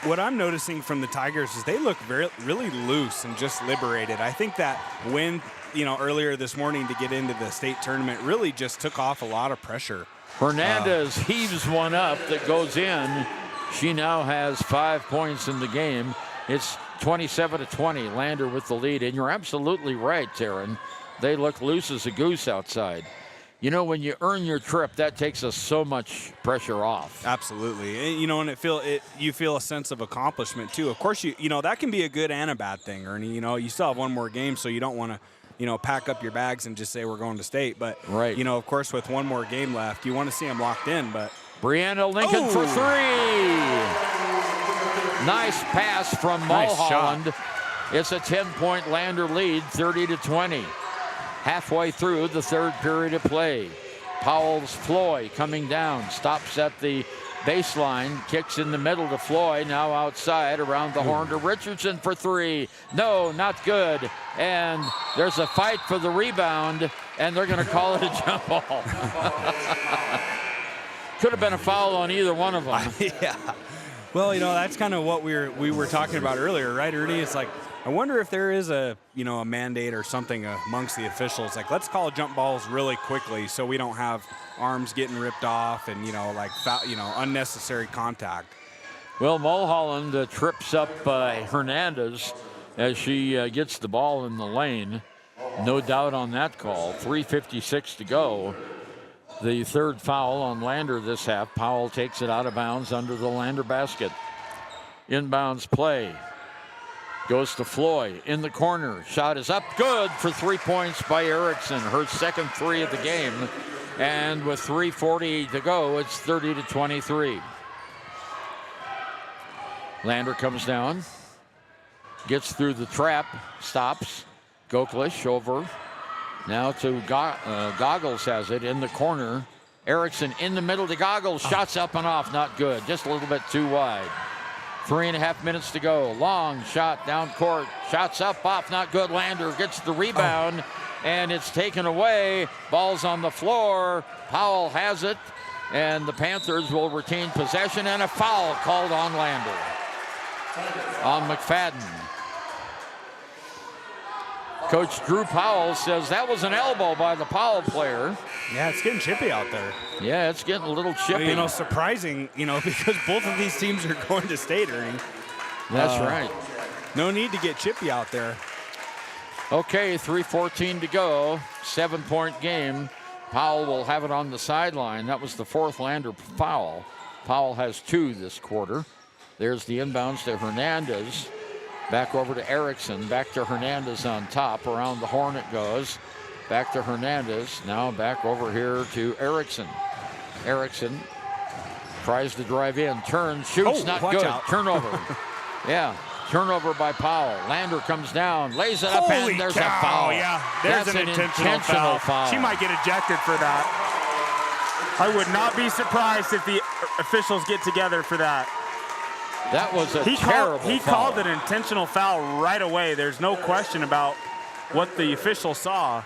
Speaker 6: What I'm noticing from the Tigers is they look really loose and just liberated. I think that win, earlier this morning to get into the state tournament really just took off a lot of pressure.
Speaker 1: Hernandez heaves one up that goes in. She now has 5 points in the game. It's 27-20. Lander with the lead. And you're absolutely right, Taryn. They look loose as a goose outside. When you earn your trip, that takes us so much pressure off.
Speaker 6: Absolutely. And you feel a sense of accomplishment too. Of course, that can be a good and a bad thing, Ernie. You still have one more game, so you don't want to, pack up your bags and just say we're going to state. But,
Speaker 1: right.
Speaker 6: Of course, with one more game left, you want to see them locked in. But
Speaker 1: Brianna Lincoln for three. Nice pass from Mulholland. It's a 10-point Lander lead, 30-20. Halfway through the third period of play. Powell's Floy coming down, stops at the baseline, kicks in the middle to Floy, now outside around the horn to Richardson for three. No, not good. And there's a fight for the rebound, and they're going to call it a jump ball. Could have been a foul on either one of them.
Speaker 6: Yeah. Well, that's kind of what we were talking about earlier, right, Ernie? It's like, I wonder if there is a mandate or something amongst the officials. Like, let's call jump balls really quickly so we don't have arms getting ripped off and, unnecessary contact.
Speaker 1: Well, Mulholland trips up Hernandez as she gets the ball in the lane. No doubt on that call. 3:56 to go. The third foul on Lander this half. Powell takes it out of bounds under the Lander basket. Inbounds play. Goes to Floy in the corner. Shot is up. Good for 3 points by Erickson. Her second three of the game. And with 3:40 to go, it's 30-23. Lander comes down. Gets through the trap. Stops. Goklish over. Now to Goggles has it in the corner. Erickson in the middle to Goggles. Shots up and off. Not good. Just a little bit too wide. 3.5 minutes to go. Long shot down court. Shots up, off, not good. Lander gets the rebound, and it's taken away. Ball's on the floor. Powell has it, and the Panthers will retain possession, and a foul called on Lander. On McFadden. Coach Drew Powell says that was an elbow by the Powell player.
Speaker 6: Yeah, it's getting chippy out there.
Speaker 1: Yeah, it's getting a little chippy.
Speaker 6: Well, surprising, because both of these teams are going to state, Ernie.
Speaker 1: That's right.
Speaker 6: No need to get chippy out there.
Speaker 1: Okay, 3:14 to go. 7-point game. Powell will have it on the sideline. That was the fourth Lander foul. Powell has 2 this quarter. There's the inbounds to Hernandez. Back over to Erickson. Back to Hernandez on top. Around the horn it goes. Back to Hernandez. Now back over here to Erickson. Erickson tries to drive in. Turns. Shoots. Not good.
Speaker 6: Out.
Speaker 1: Turnover. Yeah. Turnover by Powell. Lander comes down. Lays it up and there's a foul.
Speaker 18: Yeah. There's an intentional foul. She might get ejected for that. I would not be surprised if the officials get together for that.
Speaker 1: That was a terrible foul.
Speaker 18: He called an intentional foul right away. There's no question about what the official saw.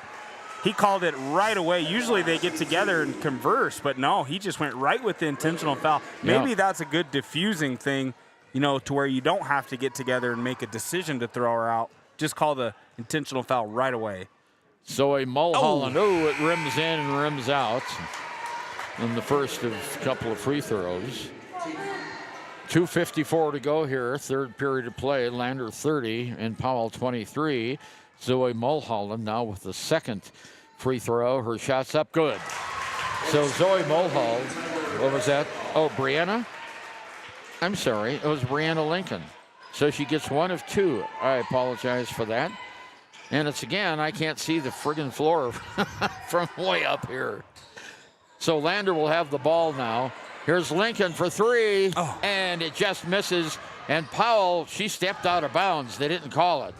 Speaker 18: He called it right away. Usually they get together and converse, but no, he just went right with the intentional foul. Maybe that's a good diffusing thing, to where you don't have to get together and make a decision to throw her out. Just call the intentional foul right away.
Speaker 1: So a Mulholland, it rims in and rims out in the first of a couple of free throws. 2:54 to go here, third period of play. Lander 30 and Powell 23. Zoe Mulholland now with the second free throw. Her shot's up, good. So Zoe Mulholland, what was that? Oh, Brianna? I'm sorry, it was Brianna Lincoln. So she gets 1 of 2. I apologize for that. And it's again, I can't see the friggin' floor from way up here. So Lander will have the ball now. Here's Lincoln for 3, and it just misses. And Powell, she stepped out of bounds. They didn't call it.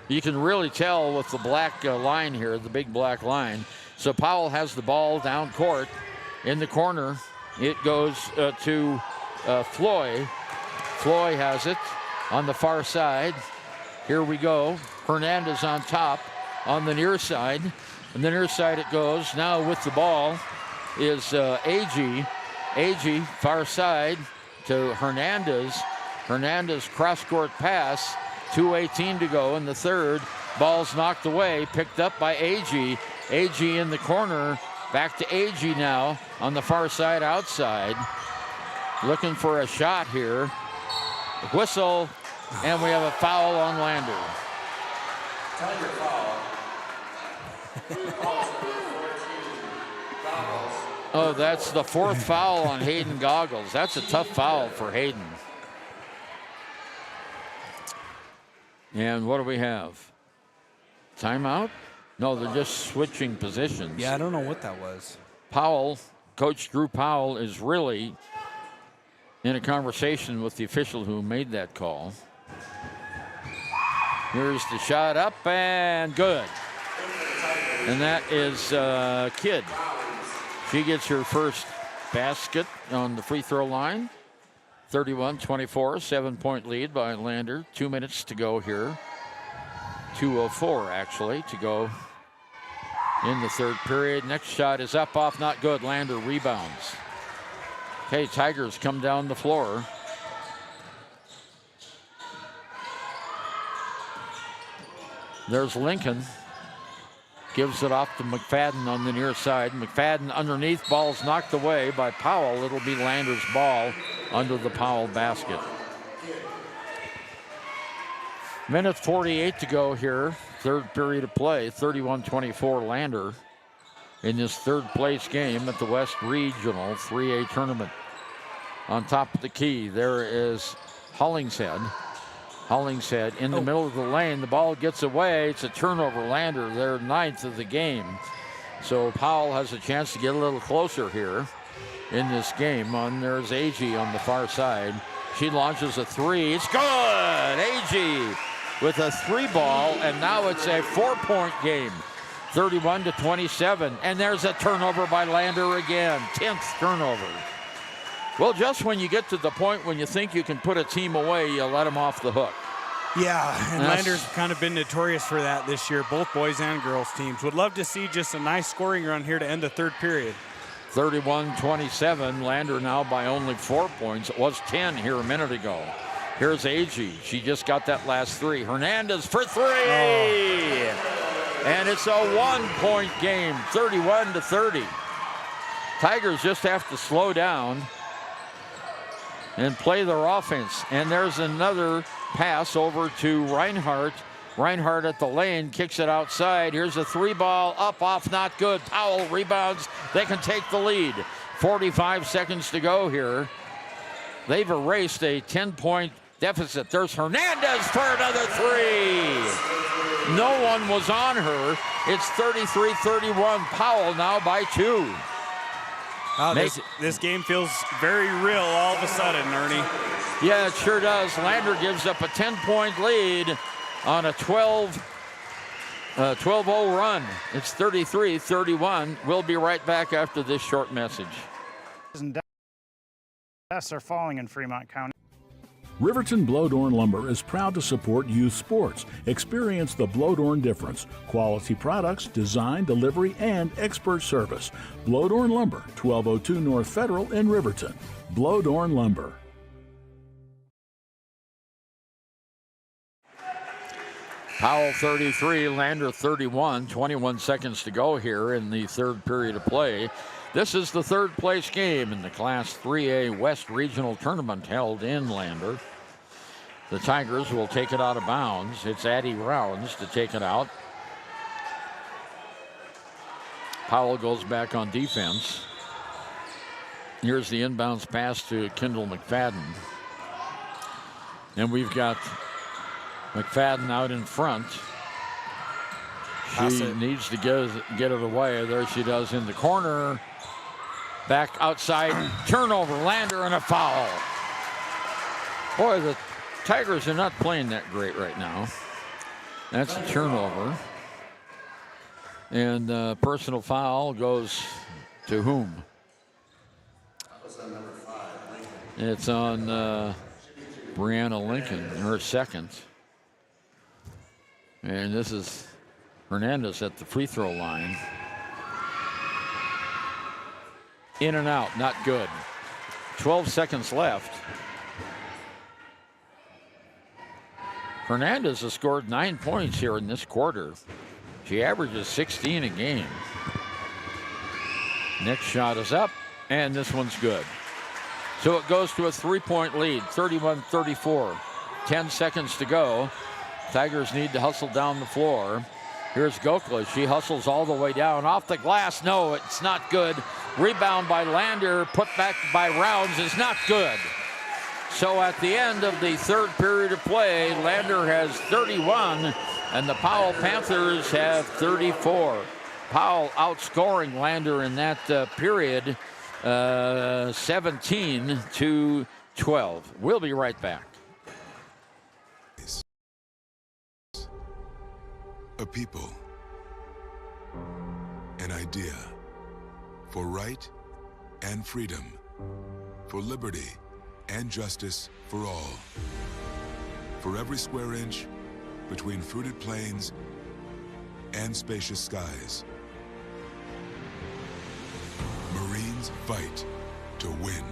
Speaker 1: You can really tell with the black line here, the big black line. So Powell has the ball down court in the corner. It goes to Floy. Floy has it on the far side. Here we go. Hernandez on top on the near side. On the near side it goes. Now with the ball is Agee. Agee, far side to Hernandez. Hernandez cross-court pass. 2:18 to go in the third. Ball's knocked away, picked up by Agee. Agee in the corner. Back to Agee now on the far side outside. Looking for a shot here. Whistle, and we have a foul on Lander.
Speaker 19: Tiger foul.
Speaker 1: Oh, that's the fourth foul on Hayden Goggles. That's a tough foul for Hayden. And what do we have? Timeout? No, they're just switching positions.
Speaker 6: Yeah, I don't know what that was.
Speaker 1: Powell, Coach Drew Powell, is really in a conversation with the official who made that call. Here's the shot up and good. And that is Kidd. She gets her first basket on the free throw line. 31-24, 7-point lead by Lander. 2 minutes to go here. 2:04 actually to go in the third period. Next shot is up, off, not good. Lander rebounds. Okay, Tigers come down the floor. There's Lincoln. Gives it off to McFadden on the near side. McFadden underneath, ball's knocked away by Powell. It'll be Lander's ball under the Powell basket. Minute 48 to go here. Third period of play. 31-24 Lander in this third place game at the West Regional 3A tournament. On top of the key, there is Hollingshead. Hollingshead in the middle of the lane. The ball gets away. It's a turnover. Lander, their ninth of the game. So Powell has a chance to get a little closer here in this game. There's Agee on the far side. She launches a three. It's good! Agee with a three ball, and now it's a 4-point game. 31-27. And there's a turnover by Lander again. 10th turnover. Well, just when you get to the point when you think you can put a team away, you let them off the hook.
Speaker 6: Yeah, and Lander's kind of been notorious for that this year, both boys and girls teams. Would love to see just a nice scoring run here to end the third period.
Speaker 1: 31-27, Lander now by only 4 points. It was 10 here a minute ago. Here's Agee. She just got that last three. Hernandez for three! Oh. And it's a 1-point game, 31-30. Tigers just have to slow down and play their offense. And there's another pass over to Reinhardt. Reinhardt at the lane, kicks it outside. Here's a three ball, up, off, not good. Powell rebounds. They can take the lead. 45 seconds to go here. They've erased a 10-point deficit. There's Hernandez for another three. No one was on her. It's 33-31. Powell now by 2.
Speaker 6: This game feels very real all of a sudden, Ernie.
Speaker 1: Yeah, it sure does. Lander gives up a 10-point lead on a 12-0 run. It's 33-31. We'll be right back after this short message.
Speaker 20: Deaths are falling in Fremont County.
Speaker 11: Riverton Blodorn Lumber is proud to support youth sports. Experience the Blodorn difference. Quality products, design, delivery, and expert service. Blodorn Lumber, 1202 North Federal in Riverton. Blodorn Lumber.
Speaker 1: Powell 33, Lander 31, 21 seconds to go here in the third period of play. This is the third place game in the Class 3A West Regional Tournament held in Lander. The Tigers will take it out of bounds. It's Addie Rounds to take it out. Powell goes back on defense. Here's the inbounds pass to Kendall McFadden. And we've got McFadden out in front. She needs to get it away. There she does in the corner. Back outside, turnover, Lander, and a foul. Boy, the Tigers are not playing that great right now. That's a turnover. And personal foul goes to whom? It's on Brianna Lincoln, her second. And this is Hernandez at the free throw line. In and out, not good. 12 seconds left. Hernandez has scored 9 points here in this quarter. She averages 16 a game. Next shot is up, and this one's good. So it goes to a 3-point lead, 31-34. 10 seconds to go. Tigers need to hustle down the floor. Here's Gokla. She hustles all the way down. Off the glass. No, it's not good. Rebound by Lander. Put back by Rounds is not good. So at the end of the third period of play, Lander has 31, and the Powell Panthers have 34. Powell outscoring Lander in that period, 17-12. We'll be right back.
Speaker 21: A people, an idea, for right and freedom, for liberty and justice for all. For every square inch between fruited plains and spacious skies. Marines fight to win.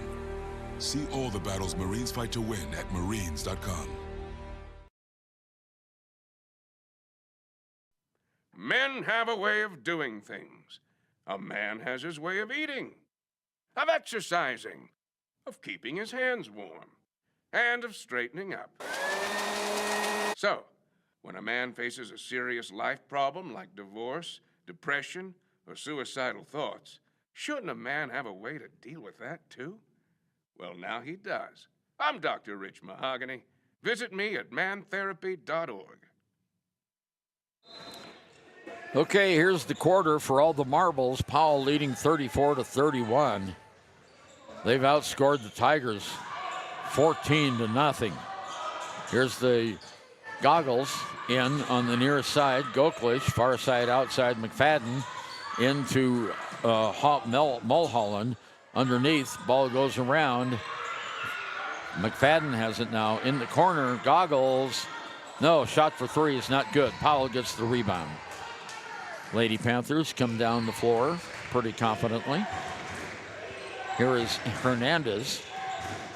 Speaker 21: See all the battles Marines fight to win at marines.com.
Speaker 22: Men have a way of doing things. A man has his way of eating, of exercising, of keeping his hands warm, and of straightening up. So, when a man faces a serious life problem like divorce, depression, or suicidal thoughts, shouldn't a man have a way to deal with that too? Well, now he does. I'm Dr. Rich Mahogany. Visit me at mantherapy.org.
Speaker 1: Okay, here's the quarter for all the marbles. Powell leading 34-31. They've outscored the Tigers 14-0. Here's the Goggles in on the near side. Goklish, far side outside McFadden into Mulholland. Underneath, ball goes around. McFadden has it now in the corner. Goggles, no, shot for three is not good. Powell gets the rebound. Lady Panthers come down the floor pretty confidently. Here is Hernandez.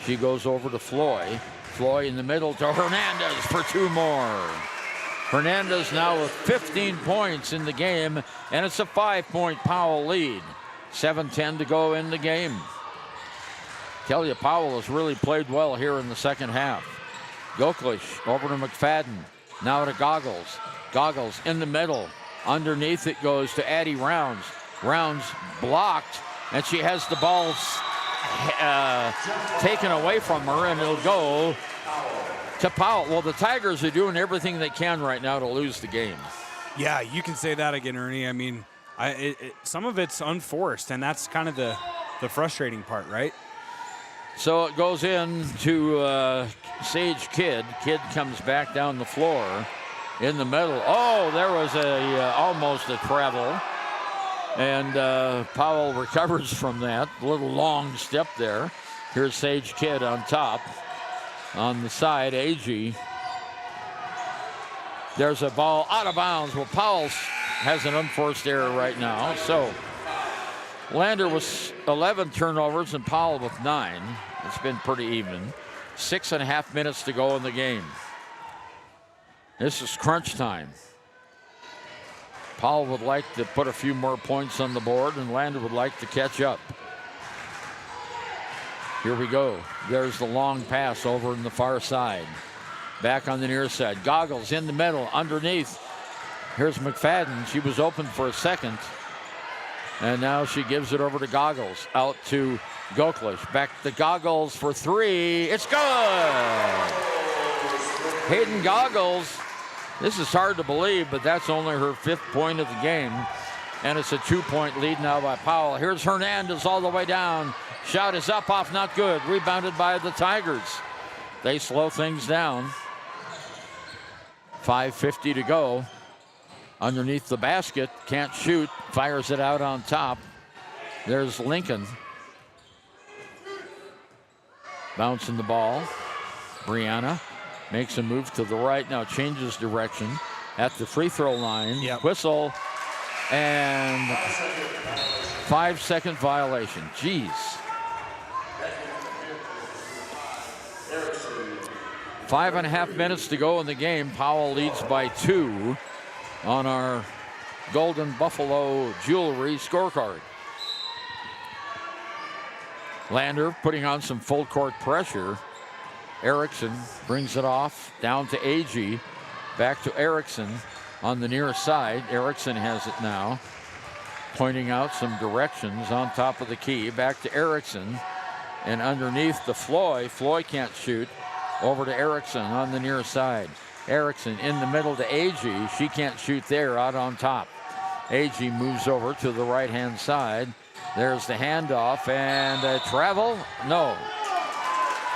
Speaker 1: She goes over to Floy. Floy in the middle to Hernandez for two more. Hernandez now with 15 points in the game, and it's a 5-point Powell lead. 7:10 to go in the game. Tell you, Powell has really played well here in the second half. Goklish over to McFadden. Now to Goggles. Goggles in the middle. Underneath it goes to Addie Rounds. Rounds blocked, and she has the ball taken away from her, and it'll go to Powell. Well, the Tigers are doing everything they can right now to lose the game.
Speaker 6: Yeah, you can say that again, Ernie. I mean, some of it's unforced, and that's kind of the frustrating part, right?
Speaker 1: So it goes in to Sage Kidd. Kidd comes back down the floor in the middle. Oh, there was almost a travel. And Powell recovers from that. A little long step there. Here's Sage Kidd on top. On the side, Agee. There's a ball out of bounds. Well, Powell has an unforced error right now. So Lander with 11 turnovers and Powell with 9. It's been pretty even. 6.5 minutes to go in the game. This is crunch time. Powell would like to put a few more points on the board, and Lander would like to catch up. Here we go. There's the long pass over in the far side. Back on the near side. Goggles in the middle, underneath. Here's McFadden. She was open for a second. And now she gives it over to Goggles. Out to Goklish. Back to Goggles for three. It's good! Hayden Goggles. This is hard to believe, but that's only her 5th point of the game. And it's a 2-point lead now by Powell. Here's Hernandez all the way down. Shot is up, off, not good. Rebounded by the Tigers. They slow things down. 5:50 to go. Underneath the basket, can't shoot. Fires it out on top. There's Lincoln. Bouncing the ball. Brianna makes a move to the right, now changes direction at the free throw line.
Speaker 6: Yep.
Speaker 1: Whistle, and 5-second violation. Jeez. 5.5 minutes to go in the game. Powell leads by 2 on our Golden Buffalo Jewelry scorecard. Lander putting on some full court pressure. Erickson brings it off down to Agee. Back to Erickson on the near side. Erickson has it now. Pointing out some directions on top of the key. Back to Erickson. And underneath to Floyd. Floyd can't shoot. Over to Erickson on the near side. Erickson in the middle to Agee. She can't shoot there, out on top. Agee moves over to the right-hand side. There's the handoff and a travel. No.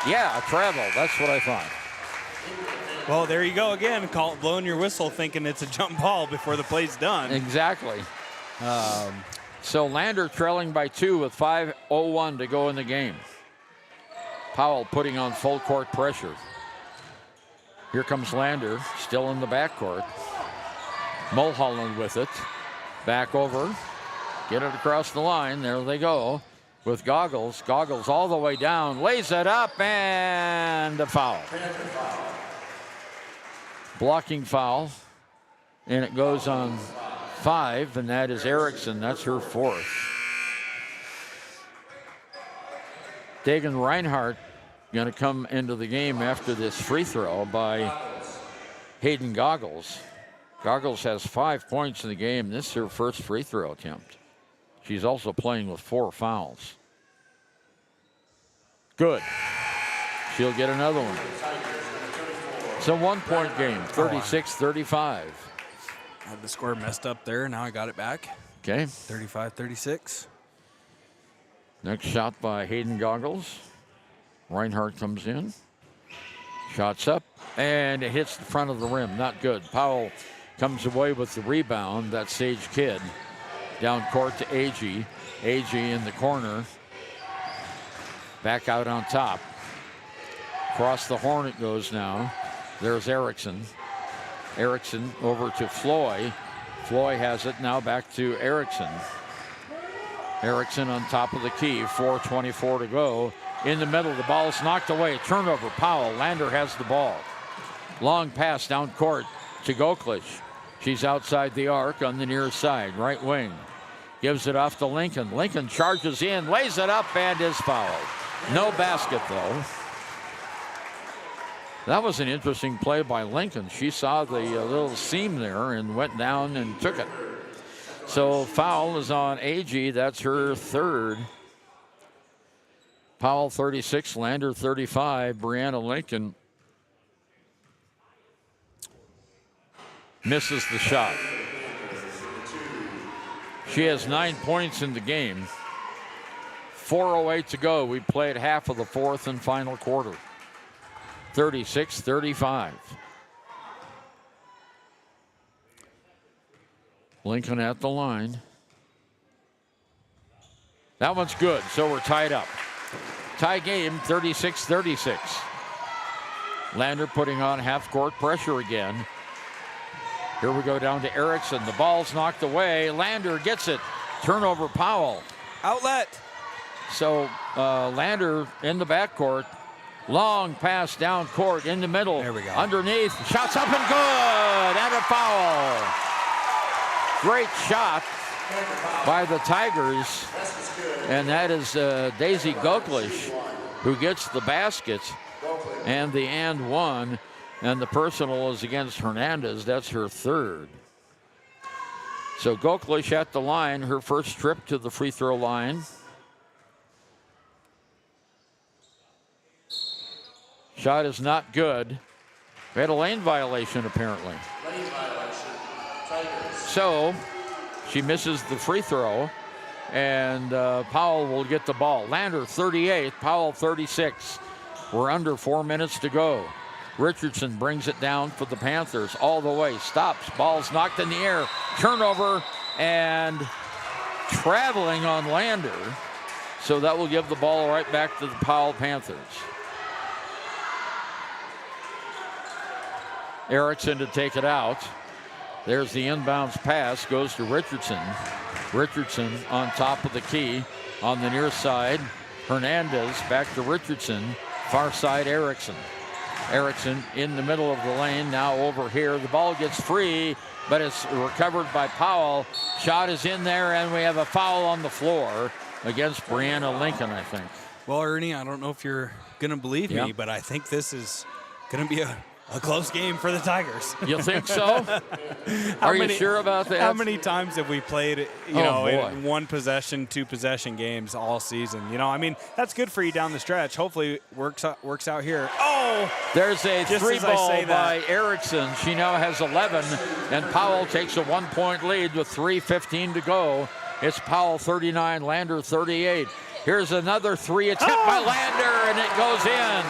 Speaker 1: Yeah, a travel. That's what I thought.
Speaker 6: Well, there you go again, blowing your whistle thinking it's a jump ball before the play's done.
Speaker 1: Exactly. So Lander trailing by 2 with 5:01 to go in the game. Powell putting on full court pressure. Here comes Lander, still in the backcourt. Mulholland with it. Back over. Get it across the line. There they go with Goggles. Goggles all the way down. Lays it up and a foul. Blocking foul. And it goes on 5, and that is Erickson. That's her 4th. Dagan Reinhardt going to come into the game after this free throw by Hayden Goggles. Goggles has 5 points in the game. This is her first free throw attempt. She's also playing with 4 fouls. Good. She'll get another one. It's a 1-point game, 36-35.
Speaker 6: Had the score messed up there. Now I got it back.
Speaker 1: Okay.
Speaker 6: 35-36.
Speaker 1: Next shot by Hayden Goggles. Reinhardt comes in. Shots up, and it hits the front of the rim. Not good. Powell comes away with the rebound. That's Sage Kidd. Down court to Agee. Agee in the corner. Back out on top. Across the horn it goes now. There's Erickson. Erickson over to Floyd. Floyd has it now back to Erickson. Erickson on top of the key. 4:24 to go. In the middle, the ball is knocked away. Turnover, Powell. Lander has the ball. Long pass down court to Goklich. She's outside the arc on the near side, right wing. Gives it off to Lincoln. Lincoln charges in, lays it up, and is fouled. No basket, though. That was an interesting play by Lincoln. She saw the little seam there and went down and took it. So foul is on Agee. That's her 3rd. Powell 36, Lander 35. Brianna Lincoln misses the shot. She has 9 points in the game. 4:08 to go. We played half of the 4th and final quarter. 36-35. Lincoln at the line. That one's good, so we're tied up. Tie game, 36-36. Lander putting on half-court pressure again. Here we go down to Erickson. The ball's knocked away. Lander gets it. Turnover, Powell.
Speaker 6: Outlet.
Speaker 1: So Lander in the backcourt. Long pass down court in the middle.
Speaker 6: There we go.
Speaker 1: Underneath. Shots up and good. And a foul. Great shot by the Tigers. And that is Daisy Goklich who gets the basket and the and one. And the personal is against Hernandez. That's her 3rd. So Goklich at the line, her first trip to the free throw line. Shot is not good. We had a lane violation, apparently.
Speaker 19: Lane violation.
Speaker 1: So she misses the free throw, and Powell will get the ball. Lander 38, Powell 36. We're under 4 minutes to go. Richardson brings it down for the Panthers all the way. Stops. Ball's knocked in the air. Turnover and traveling on Lander. So that will give the ball right back to the Powell Panthers. Erickson to take it out. There's the inbounds pass. Goes to Richardson. Richardson on top of the key on the near side. Hernandez back to Richardson. Far side Erickson. Erickson in the middle of the lane, now over here. The ball gets free, but it's recovered by Powell. Shot is in there, and we have a foul on the floor against Brianna Lincoln, I think.
Speaker 6: Well, Ernie, I don't know if you're going to believe me, but I think this is going to be a close game for the Tigers.
Speaker 1: You think so? Are you sure about that?
Speaker 6: How many times have we played, in one possession, 2 possession games all season? I mean, that's good for you down the stretch. Hopefully it works out here. Oh!
Speaker 1: There's a 3-ball by Erickson. She now has 11, and Powell takes a 1-point lead with 3:15 to go. It's Powell 39, Lander 38. Here's another 3. It's hit by Lander, and it goes in.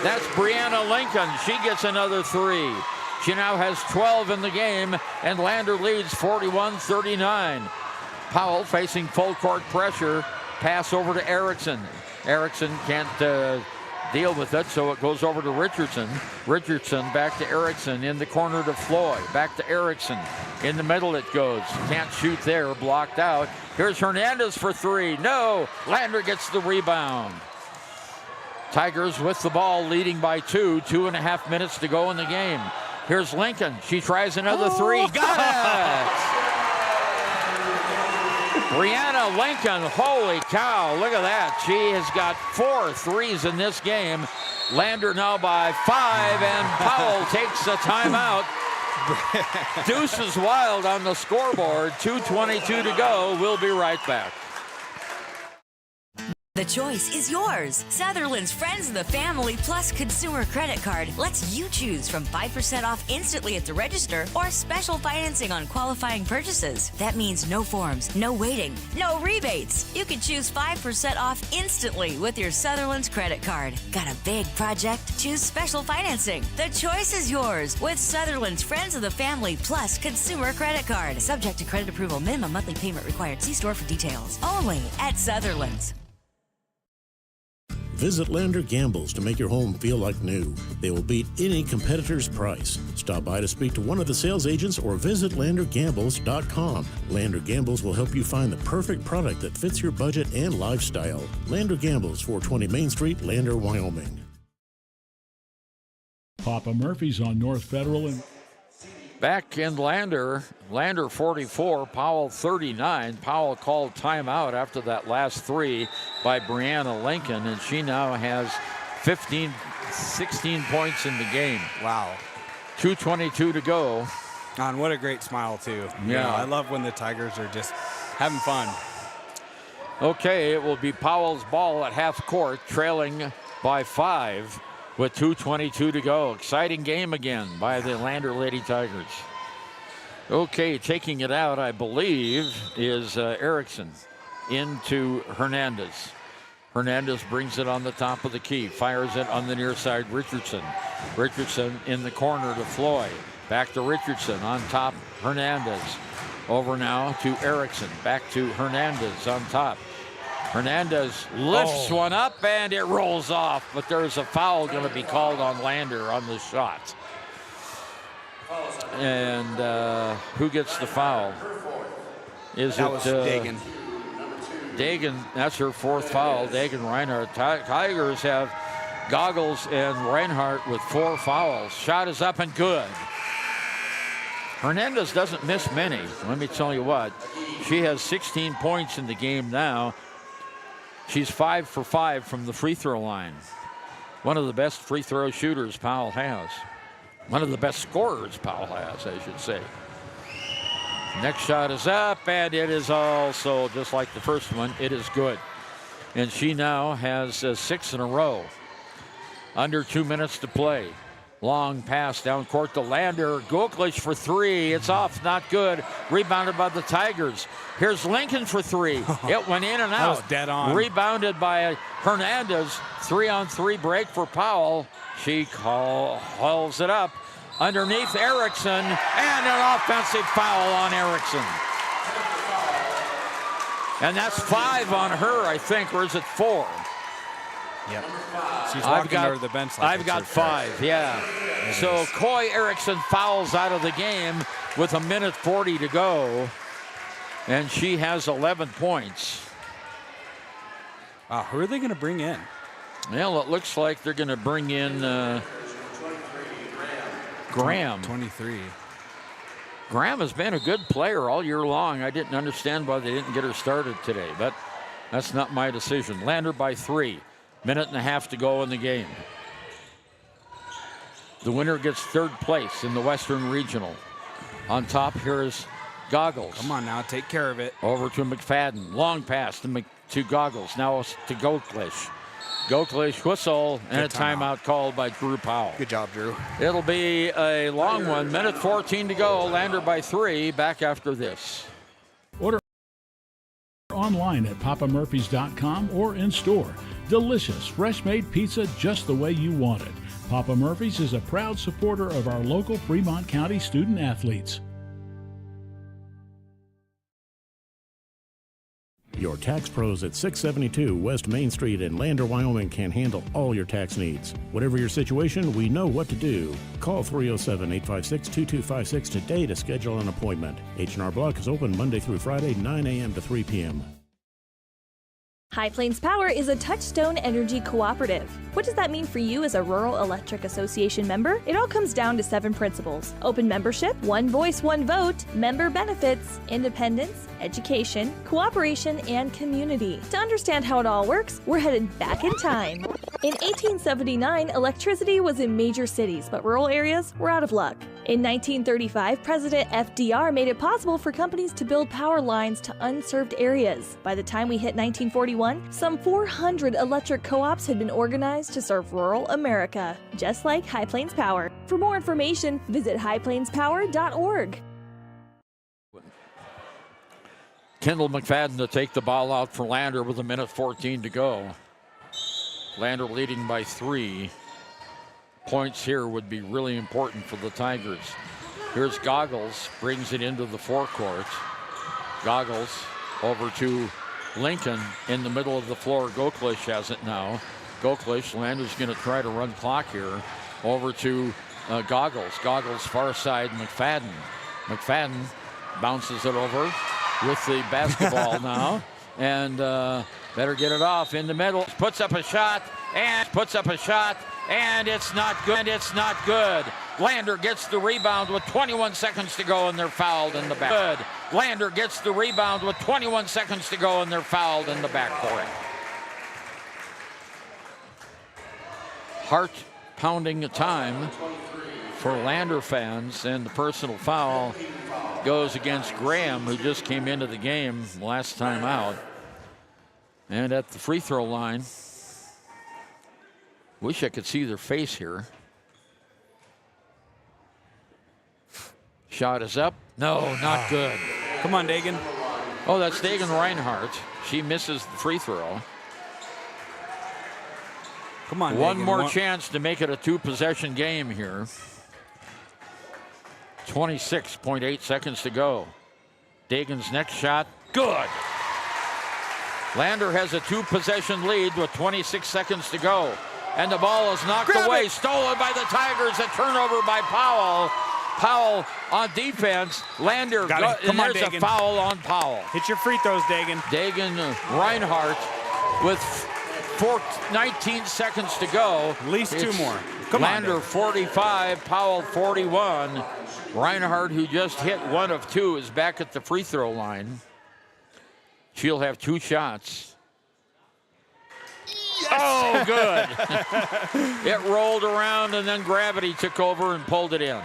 Speaker 1: That's Brianna Lincoln. She gets another 3. She now has 12 in the game, and Lander leads 41-39. Powell facing full court pressure. Pass over to Erickson. Erickson can't deal with it, so it goes over to Richardson. Richardson back to Erickson in the corner to Floyd. Back to Erickson. In the middle it goes. Can't shoot there, blocked out. Here's Hernandez for 3. No! Lander gets the rebound. Tigers with the ball, leading by 2. 2.5 minutes to go in the game. Here's Lincoln. She tries another 3. Got it! Brianna Lincoln, holy cow, look at that. She has got 4 threes in this game. Lander now by 5, and Powell takes a timeout. Deuces Wild on the scoreboard. 2:22 to go. We'll be right back.
Speaker 2: The choice is yours. Sutherland's Friends of the Family Plus Consumer Credit Card lets you choose from 5% off instantly at the register or special financing on qualifying purchases. That means no forms, no waiting, no rebates. You can choose 5% off instantly with your Sutherland's credit card. Got a big project? Choose special financing. The choice is yours with Sutherland's Friends of the Family Plus Consumer Credit Card. Subject to credit approval. Minimum monthly payment required. See store for details. Only at Sutherland's.
Speaker 3: Visit Lander Gambles to make your home feel like new. They will beat any competitor's price. Stop by to speak to one of the sales agents or visit LanderGambles.com. Lander Gambles will help you find the perfect product that fits your budget and lifestyle. Lander Gambles, 420 Main Street, Lander, Wyoming.
Speaker 11: Papa Murphy's on North Federal and
Speaker 1: Back in Lander 44, Powell 39. Powell called timeout after that last 3 by Brianna Lincoln, and she now has 16 points in the game.
Speaker 6: Wow.
Speaker 1: 2:22 to go.
Speaker 6: And what a great smile, too.
Speaker 1: Yeah.
Speaker 6: I love when the Tigers are just having fun.
Speaker 1: Okay, it will be Powell's ball at half court, trailing by 5. With 2:22 to go. Exciting game again by the Lander Lady Tigers. Okay, taking it out, I believe, is Erickson into Hernandez. Hernandez brings it on the top of the key, fires it on the near side, Richardson. Richardson in the corner to Floyd. Back to Richardson on top, Hernandez. Over now to Erickson. Back to Hernandez on top. Hernandez lifts one up, and it rolls off, but there's a foul going to be called on Lander on the shot. And who gets the foul?
Speaker 6: That was Dagan.
Speaker 1: Dagan, that's her 4th foul. Dagan Reinhardt. Tigers have Goggles and Reinhardt with 4 fouls. Shot is up and good. Hernandez doesn't miss many. Let me tell you what. She has 16 points in the game now. She's 5 for 5 from the free throw line. One of the best free throw shooters Powell has. One of the best scorers Powell has, I should say. Next shot is up, and it is also, just like the first one, it is good. And she now has 6 in a row. Under 2 minutes to play. Long pass down court to Lander. Goklich for 3. It's off, not good. Rebounded by the Tigers. Here's Lincoln for 3. It went in and out.
Speaker 6: That was dead on.
Speaker 1: Rebounded by Hernandez. 3-on-3 break for Powell. She hauls it up underneath Erickson, and an offensive foul on Erickson. And that's 5 on her, I think, or is it 4?
Speaker 6: Yep. She's walking over the bench. Like
Speaker 1: I've got 5, yeah. So Coy Erickson fouls out of the game with 1:40 to go, and she has 11 points.
Speaker 6: Wow, who are they going to bring in?
Speaker 1: Well, it looks like they're going to bring in Graham.
Speaker 6: 23.
Speaker 1: Graham has been a good player all year long. I didn't understand why they didn't get her started today, but that's not my decision. Lander by 3. Minute and a half to go in the game. The winner gets third place in the Western Regional. On top, here is Goggles.
Speaker 6: Come on now, take care of it.
Speaker 1: Over to McFadden. Long pass to Goggles. Now it's to Goklish. Goklish whistle and a timeout called by Drew Powell.
Speaker 6: Good job, Drew.
Speaker 1: It'll be a long one. Minute 14 to go. Lander by 3. Back after this.
Speaker 11: Order online at papamurphys.com or in store. Delicious, fresh-made pizza just the way you want it. Papa Murphy's is a proud supporter of our local Fremont County student athletes.
Speaker 3: Your tax pros at 672 West Main Street in Lander, Wyoming can handle all your tax needs. Whatever your situation, we know what to do. Call 307-856-2256 today to schedule an appointment. H&R Block is open Monday through Friday, 9 a.m. to 3 p.m.
Speaker 7: High Plains Power is a Touchstone Energy Cooperative. What does that mean for you as a Rural Electric Association member? It all comes down to 7 principles: open membership, one voice, one vote, member benefits, independence, education, cooperation, and community. To understand how it all works, we're headed back in time. In 1879, electricity was in major cities, but rural areas were out of luck. In 1935, President FDR made it possible for companies to build power lines to unserved areas. By the time we hit 1941, some 400 electric co-ops had been organized to serve rural America, just like High Plains Power. For more information, visit highplainspower.org.
Speaker 1: Kendall McFadden to take the ball out for Lander with a minute 14 to go. Lander leading by 3. Points here would be really important for the Tigers. Here's Goggles, brings it into the forecourt. Goggles over to Lincoln in the middle of the floor. Goklish has it now. Goklish, Lander's going to try to run clock here. Over to Goggles. Goggles far side, McFadden. McFadden bounces it over with the basketball now. And better get it off in the middle. Puts up a shot, and it's not good. It's not good. Lander gets the rebound with 21 seconds to go, and they're fouled in the back. Good. Lander gets the rebound with 21 seconds to go, and they're fouled in the backcourt. Heart-pounding time for Lander fans, and the personal foul goes against Graham, who just came into the game last time out. And at the free throw line, wish I could see their face here. Shot is up. No, not good.
Speaker 6: Come on, Dagan.
Speaker 1: Oh, that's Dagan Reinhardt. She misses the free throw.
Speaker 6: Come on,
Speaker 1: One
Speaker 6: Dagan.
Speaker 1: more chance to make it a 2-possession game here. 26.8 seconds to go. Dagan's next shot, good. Lander has a 2-possession lead with 26 seconds to go. And the ball is knocked away, stolen by the Tigers. A turnover by Powell. Powell on defense. Lander, and there's a foul on Powell.
Speaker 6: Hit your free throws, Dagan.
Speaker 1: Dagan Reinhardt with 19 seconds to go.
Speaker 6: At least 2 more. Come
Speaker 1: Lander
Speaker 6: on,
Speaker 1: 45, Powell 41. Reinhardt, who just hit 1 of 2, is back at the free throw line. She'll have 2 shots. Yes. Oh, good. It rolled around, and then gravity took over and pulled it in.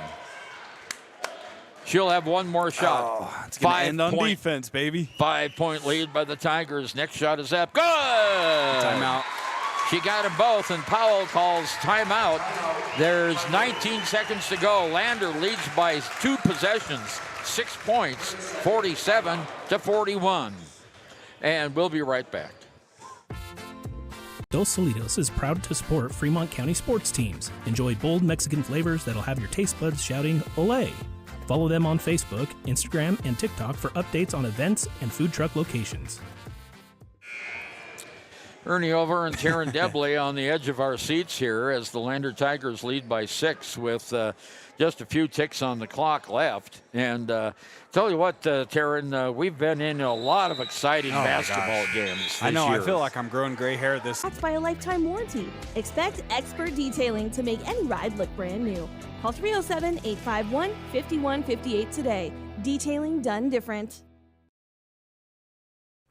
Speaker 1: She'll have 1 more shot.
Speaker 6: Oh, it's going to end on defense, baby.
Speaker 1: 5-point lead by the Tigers. Next shot is up. Good.
Speaker 6: Timeout.
Speaker 1: She got them both, and Powell calls timeout. There's 19 seconds to go. Lander leads by 2 possessions, 6 points, 47-41. And we'll be right back.
Speaker 12: Dos Solitos is proud to support Fremont County sports teams. Enjoy bold Mexican flavors that'll have your taste buds shouting "Olé!" Follow them on Facebook, Instagram, and TikTok for updates on events and food truck locations.
Speaker 1: Ernie Over and Taryn Debley on the edge of our seats here as the Lander Tigers lead by 6 with just a few ticks on the clock left. And tell you what, Taryn, we've been in a lot of exciting basketball games this
Speaker 6: I know.
Speaker 1: year.
Speaker 6: I feel like I'm growing gray hair this.
Speaker 7: That's by a lifetime warranty. Expect expert detailing to make any ride look brand new. Call 307-851-5158 today. Detailing done different.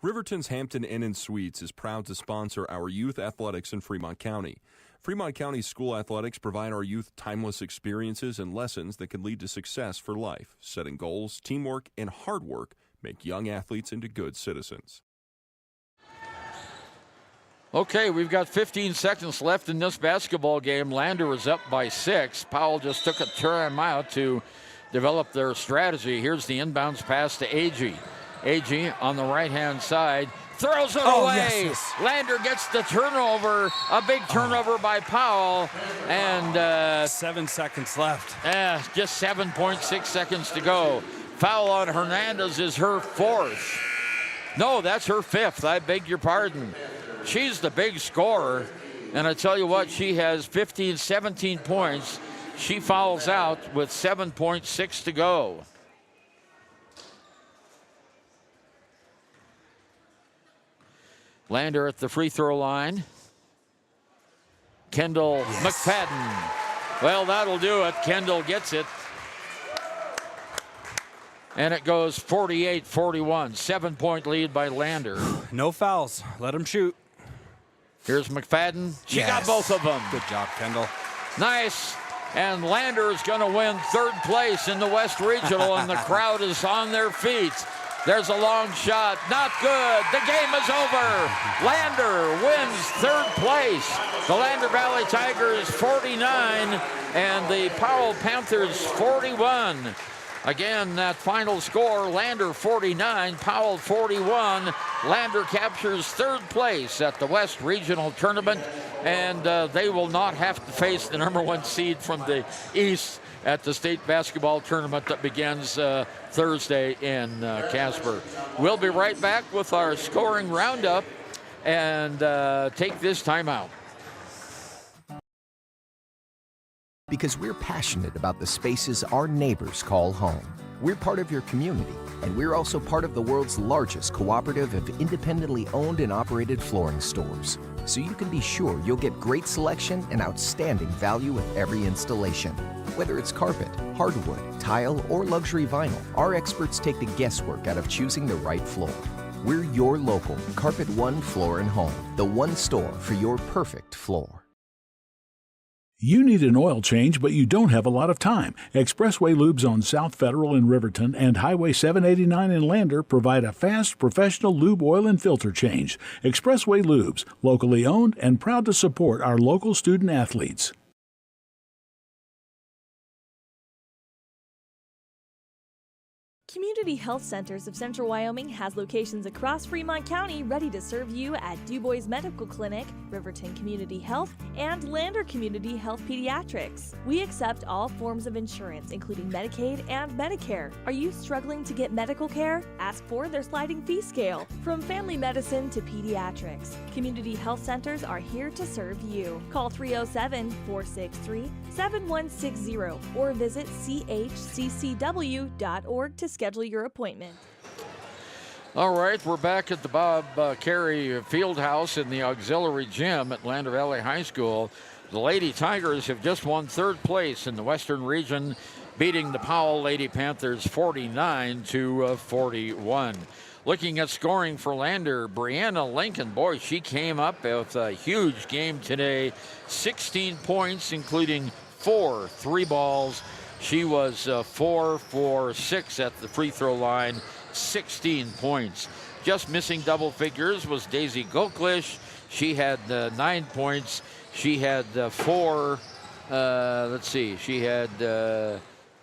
Speaker 4: Riverton's Hampton Inn & Suites is proud to sponsor our youth athletics in Fremont County. Fremont County school athletics provide our youth timeless experiences and lessons that can lead to success for life. Setting goals, teamwork, and hard work make young athletes into good citizens.
Speaker 1: Okay, we've got 15 seconds left in this basketball game. Lander is up by 6. Powell just took a timeout to develop their strategy. Here's the inbounds pass to Agee. Agee on the right-hand side throws it away.
Speaker 6: Yes.
Speaker 1: Lander gets the turnover, a big turnover by Powell, and
Speaker 6: 7 seconds left.
Speaker 1: Just 7.6 seconds to go. Foul on Hernandez is her 4th. No, that's her 5th. I beg your pardon. She's the big scorer, and I tell you what, she has 15, 17 points. She fouls out with 7.6 to go. Lander at the free throw line. Kendall McFadden. Well, that'll do it. Kendall gets it. And it goes 48-41. 7-point lead by Lander.
Speaker 6: No fouls. Let him shoot.
Speaker 1: Here's McFadden. She got both of them.
Speaker 6: Good job, Kendall.
Speaker 1: Nice. And Lander is going to win 3rd place in the West Regional, and the crowd is on their feet. There's a long shot. Not good. The game is over. Lander wins 3rd place. The Lander Valley Tigers 49 and the Powell Panthers 41. Again, that final score, Lander 49, Powell 41. Lander captures 3rd place at the West Regional Tournament, and they will not have to face the #1 seed from the East at the state basketball tournament that begins Thursday in Casper. We'll be right back with our scoring roundup and take this timeout.
Speaker 5: Because we're passionate about the spaces our neighbors call home. We're part of your community, and we're also part of the world's largest cooperative of independently owned and operated flooring stores. So you can be sure you'll get great selection and outstanding value with every installation. Whether it's carpet, hardwood, tile, or luxury vinyl, our experts take the guesswork out of choosing the right floor. We're your local Carpet One Floor and Home, the one store for your perfect floor.
Speaker 11: You need an oil change, but you don't have a lot of time. Expressway Lubes on South Federal in Riverton and Highway 789 in Lander provide a fast, professional lube oil and filter change. Expressway Lubes, locally owned and proud to support our local student athletes.
Speaker 7: Community Health Centers of Central Wyoming has locations across Fremont County ready to serve you at DuBois Medical Clinic, Riverton Community Health, and Lander Community Health Pediatrics. We accept all forms of insurance, including Medicaid and Medicare. Are you struggling to get medical care? Ask for their sliding fee scale. From family medicine to pediatrics, Community Health Centers are here to serve you. Call 307-463-7160 or visit chccw.org to schedule your appointment.
Speaker 1: All right, we're back at the Bob Carey Fieldhouse in the auxiliary gym at Lander Valley High School. The Lady Tigers have just won 3rd place in the Western Region, beating the Powell Lady Panthers 49-41. Looking at scoring for Lander, Brianna Lincoln, boy, she came up with a huge game today. 16 points, including 4 3-balls. She was 4 for 6 at the free throw line, 16 points. Just missing double figures was Daisy Goklish. She had 9 points. She had 4, she had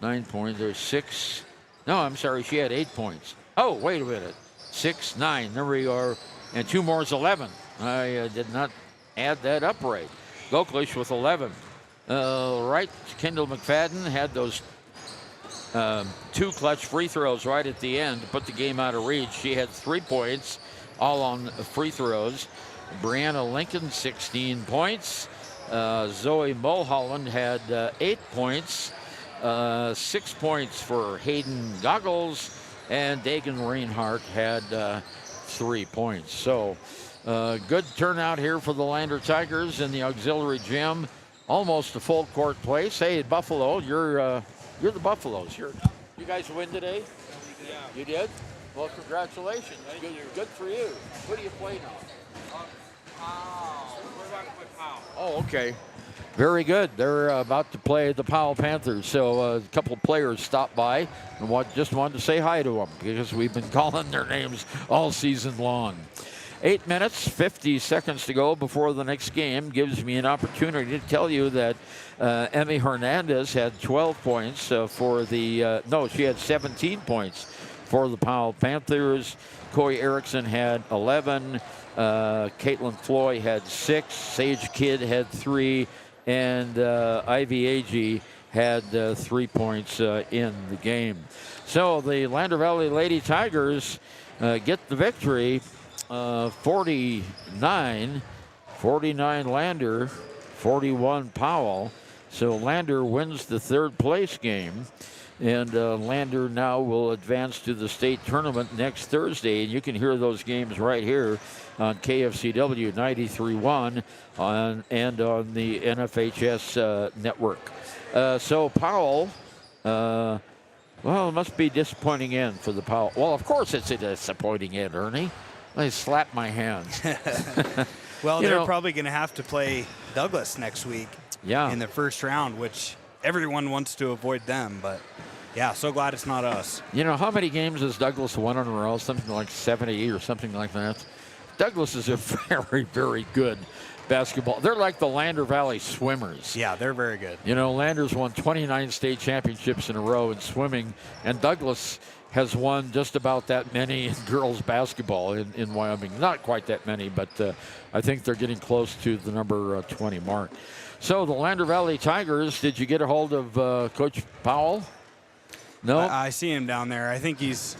Speaker 1: 9 points or 6. No, I'm sorry, she had 8 points. Oh, wait a minute. 6, 9, there we are. And 2 more is 11. I did not add that up right. Goklish with 11. Right, Kendall McFadden had those 2 clutch free throws right at the end to put the game out of reach. She had 3 points, all on free throws. Brianna Lincoln, 16 points. Zoe Mulholland had 8 points. 6 points for Hayden Goggles. And Dagan Reinhardt had 3 points. So good turnout here for the Lander Tigers in the auxiliary gym. Almost a full court place. Hey, Buffalo, you're the Buffaloes. You guys win today?
Speaker 8: Yeah.
Speaker 1: You did? Well, congratulations. Good for you. Who do you play now?
Speaker 8: We're about to play Powell.
Speaker 1: Oh, okay. Very good. They're about to play the Powell Panthers. So a couple of players stopped by and just wanted to say hi to them because we've been calling their names all season long. 8 minutes, 50 seconds to go before the next game gives me an opportunity to tell you that Emmy Hernandez had 12 points she had 17 points for the Powell Panthers. Coy Erickson had 11. Caitlin Floyd had 6. Sage Kidd had 3. And Ivy Agee had 3 points in the game. So the Lander Valley Lady Tigers get the victory. 49 Lander, 41 Powell. So Lander wins the third place game. And Lander now will advance to the state tournament next Thursday. And you can hear those games right here on KFCW 93.1 and on the NFHS network. So Powell, well, it must be a disappointing end for the Powell. Well, of course it's a disappointing end, Ernie. I slapped my hands.
Speaker 6: Well, they're probably going to have to play Douglas next week in the first round, which everyone wants to avoid them. But, yeah, so glad it's not us.
Speaker 1: You know, how many games has Douglas won in a row? Something like 70 or something like that. Douglas is a very, very good basketball. They're like the Lander Valley Swimmers.
Speaker 6: Yeah, they're very good.
Speaker 1: You know, Lander's won 29 state championships in a row in swimming, and Douglas has won just about that many in girls basketball in Wyoming. Not quite that many, but I think they're getting close to the number 20 mark. So the Lander Valley Tigers, did you get a hold of Coach Powell? No?
Speaker 6: I see him down there. I think he's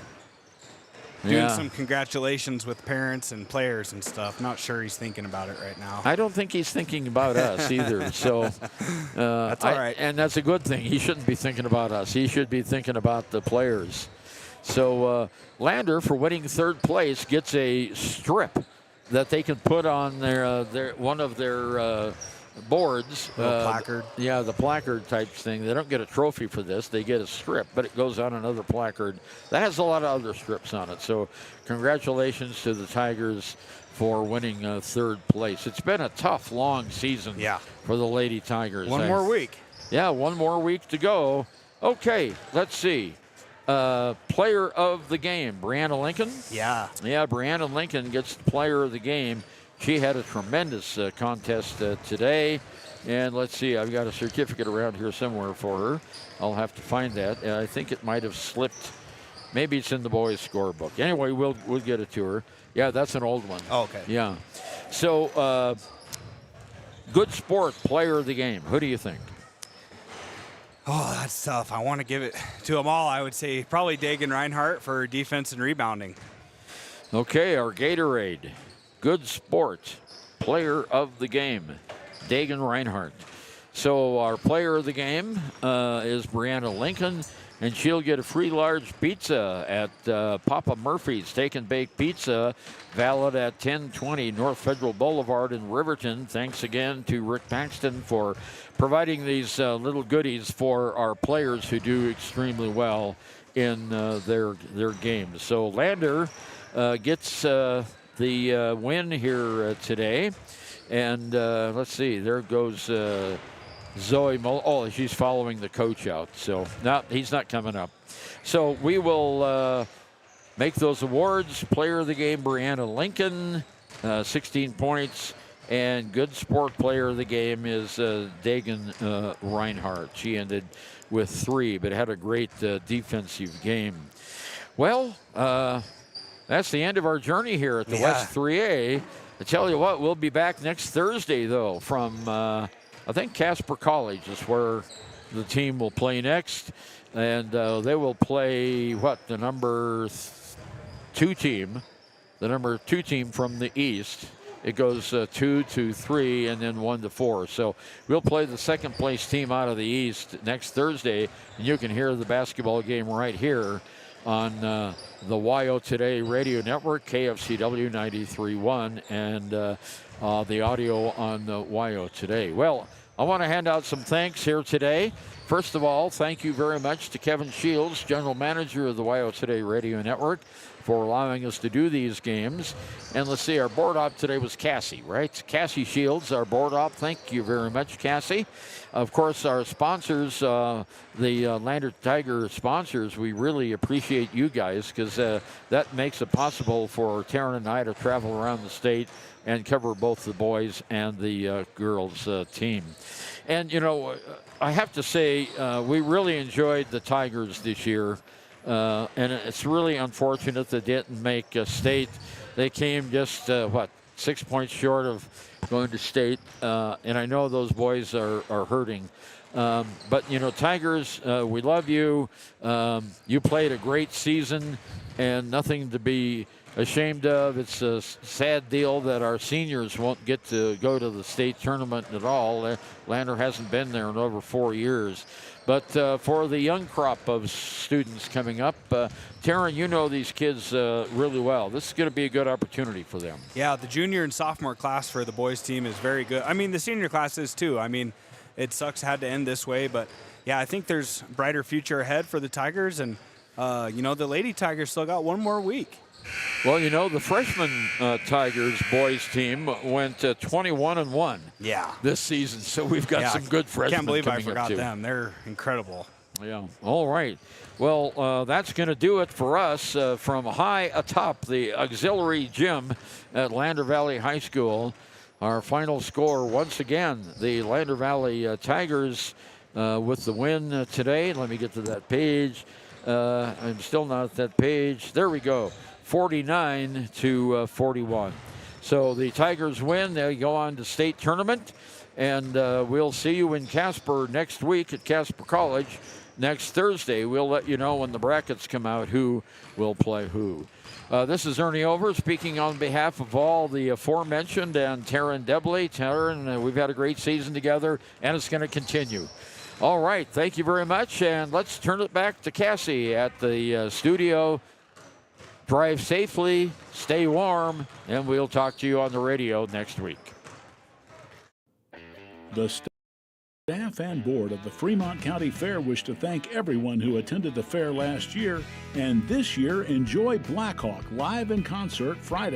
Speaker 6: doing some congratulations with parents and players and stuff. Not sure he's thinking about it right now.
Speaker 1: I don't think he's thinking about us either. So
Speaker 6: that's all right.
Speaker 1: And that's a good thing. He shouldn't be thinking about us. He should be thinking about the players. So Lander, for winning third place, gets a strip that they can put on their one of their boards.
Speaker 6: Placard.
Speaker 1: Yeah, the placard type thing. They don't get a trophy for this. They get a strip, but it goes on another placard. That has a lot of other strips on it. So congratulations to the Tigers for winning third place. It's been a tough, long season for the Lady Tigers.
Speaker 6: One more week.
Speaker 1: Yeah, one more week to go. Okay, let's see. Player of the game, Brianna Lincoln.
Speaker 6: Yeah,
Speaker 1: Brianna Lincoln gets the player of the game. She had a tremendous contest today. And let's see, I've got a certificate around here somewhere for her. I'll have to find that. I think it might have slipped. Maybe it's in the boys' scorebook. Anyway, we'll get it to her. Yeah, that's an old one.
Speaker 6: Oh, okay.
Speaker 1: Yeah. So, good sport, player of the game. Who do you think?
Speaker 6: Oh, that's tough. I want to give it to them all. I would say probably Dagan Reinhardt for defense and rebounding.
Speaker 1: Okay, our Gatorade. Good sport, player of the game, Dagan Reinhardt. So our player of the game is Brianna Lincoln, and she'll get a free large pizza at Papa Murphy's Steak and Bake Pizza, valid at 1020 North Federal Boulevard in Riverton. Thanks again to Rick Paxton for providing these little goodies for our players who do extremely well in their games. So Lander gets the win here today. And let's see, there goes Zoe Mull. Oh, she's following the coach out. So no, he's not coming up. So we will make those awards. Player of the game, Brianna Lincoln, 16 points. And good sport player of the game is Dagan Reinhardt. She ended with 3, but had a great defensive game. Well, that's the end of our journey here at the West 3A. I tell you what, we'll be back next Thursday, though, from, I think, Casper College is where the team will play next. And they will play, the number 2 team. The number 2 team from the East it goes 2-3 and then 1-4. So we'll play the second place team out of the East next Thursday, and you can hear the basketball game right here on the YO Today Radio Network, KFCW 93.1, and the audio on the YO Today. Well, I want to hand out some thanks here today. First of all, thank you very much to Kevin Shields, General Manager of the YO Today Radio Network, for allowing us to do these games. And let's see, our board op today was Cassie, right? Cassie Shields, our board op. Thank you very much, Cassie. Of course, our sponsors, the Lander Tiger sponsors, we really appreciate you guys, because that makes it possible for Taryn and I to travel around the state and cover both the boys and the girls team. And, you know, I have to say, we really enjoyed the Tigers this year. And it's really unfortunate they didn't make state. They came just, 6 points short of going to state. And I know those boys are hurting. But, you know, Tigers, we love you. You played a great season, and nothing to be ashamed of. It's a sad deal that our seniors won't get to go to the state tournament at all. Lander hasn't been there in over 4 years. But for the young crop of students coming up, Taryn, you know these kids really well. This is going to be a good opportunity for them.
Speaker 6: Yeah, the junior and sophomore class for the boys team is very good. I mean, the senior class is too. I mean, it sucks it had to end this way, but yeah, I think there's a brighter future ahead for the Tigers, and you know, the Lady Tigers still got one more week.
Speaker 1: Well, you know, the freshman Tigers boys team went 21-1 this season, so we've got some good freshmen.
Speaker 6: Can't believe I
Speaker 1: coming
Speaker 6: forgot
Speaker 1: up too.
Speaker 6: them. They're incredible.
Speaker 1: Yeah. All right. Well, that's going to do it for us from high atop the auxiliary gym at Lander Valley High School. Our final score, once again, the Lander Valley Tigers with the win today. Let me get to that page. I'm still not at that page. There we go. 49-41. So the Tigers win. They go on to state tournament, and we'll see you in Casper next week at Casper College next Thursday. We'll let you know when the brackets come out who will play who. This is Ernie Over speaking on behalf of all the aforementioned and Taryn Debley. Taryn, we've had a great season together, and it's going to continue. All right, thank you very much, and let's turn it back to Cassie at the studio. Drive safely, stay warm, and we'll talk to you on the radio next week.
Speaker 11: The staff and board of the Fremont County Fair wish to thank everyone who attended the fair last year, and this year enjoy Blackhawk live in concert Friday.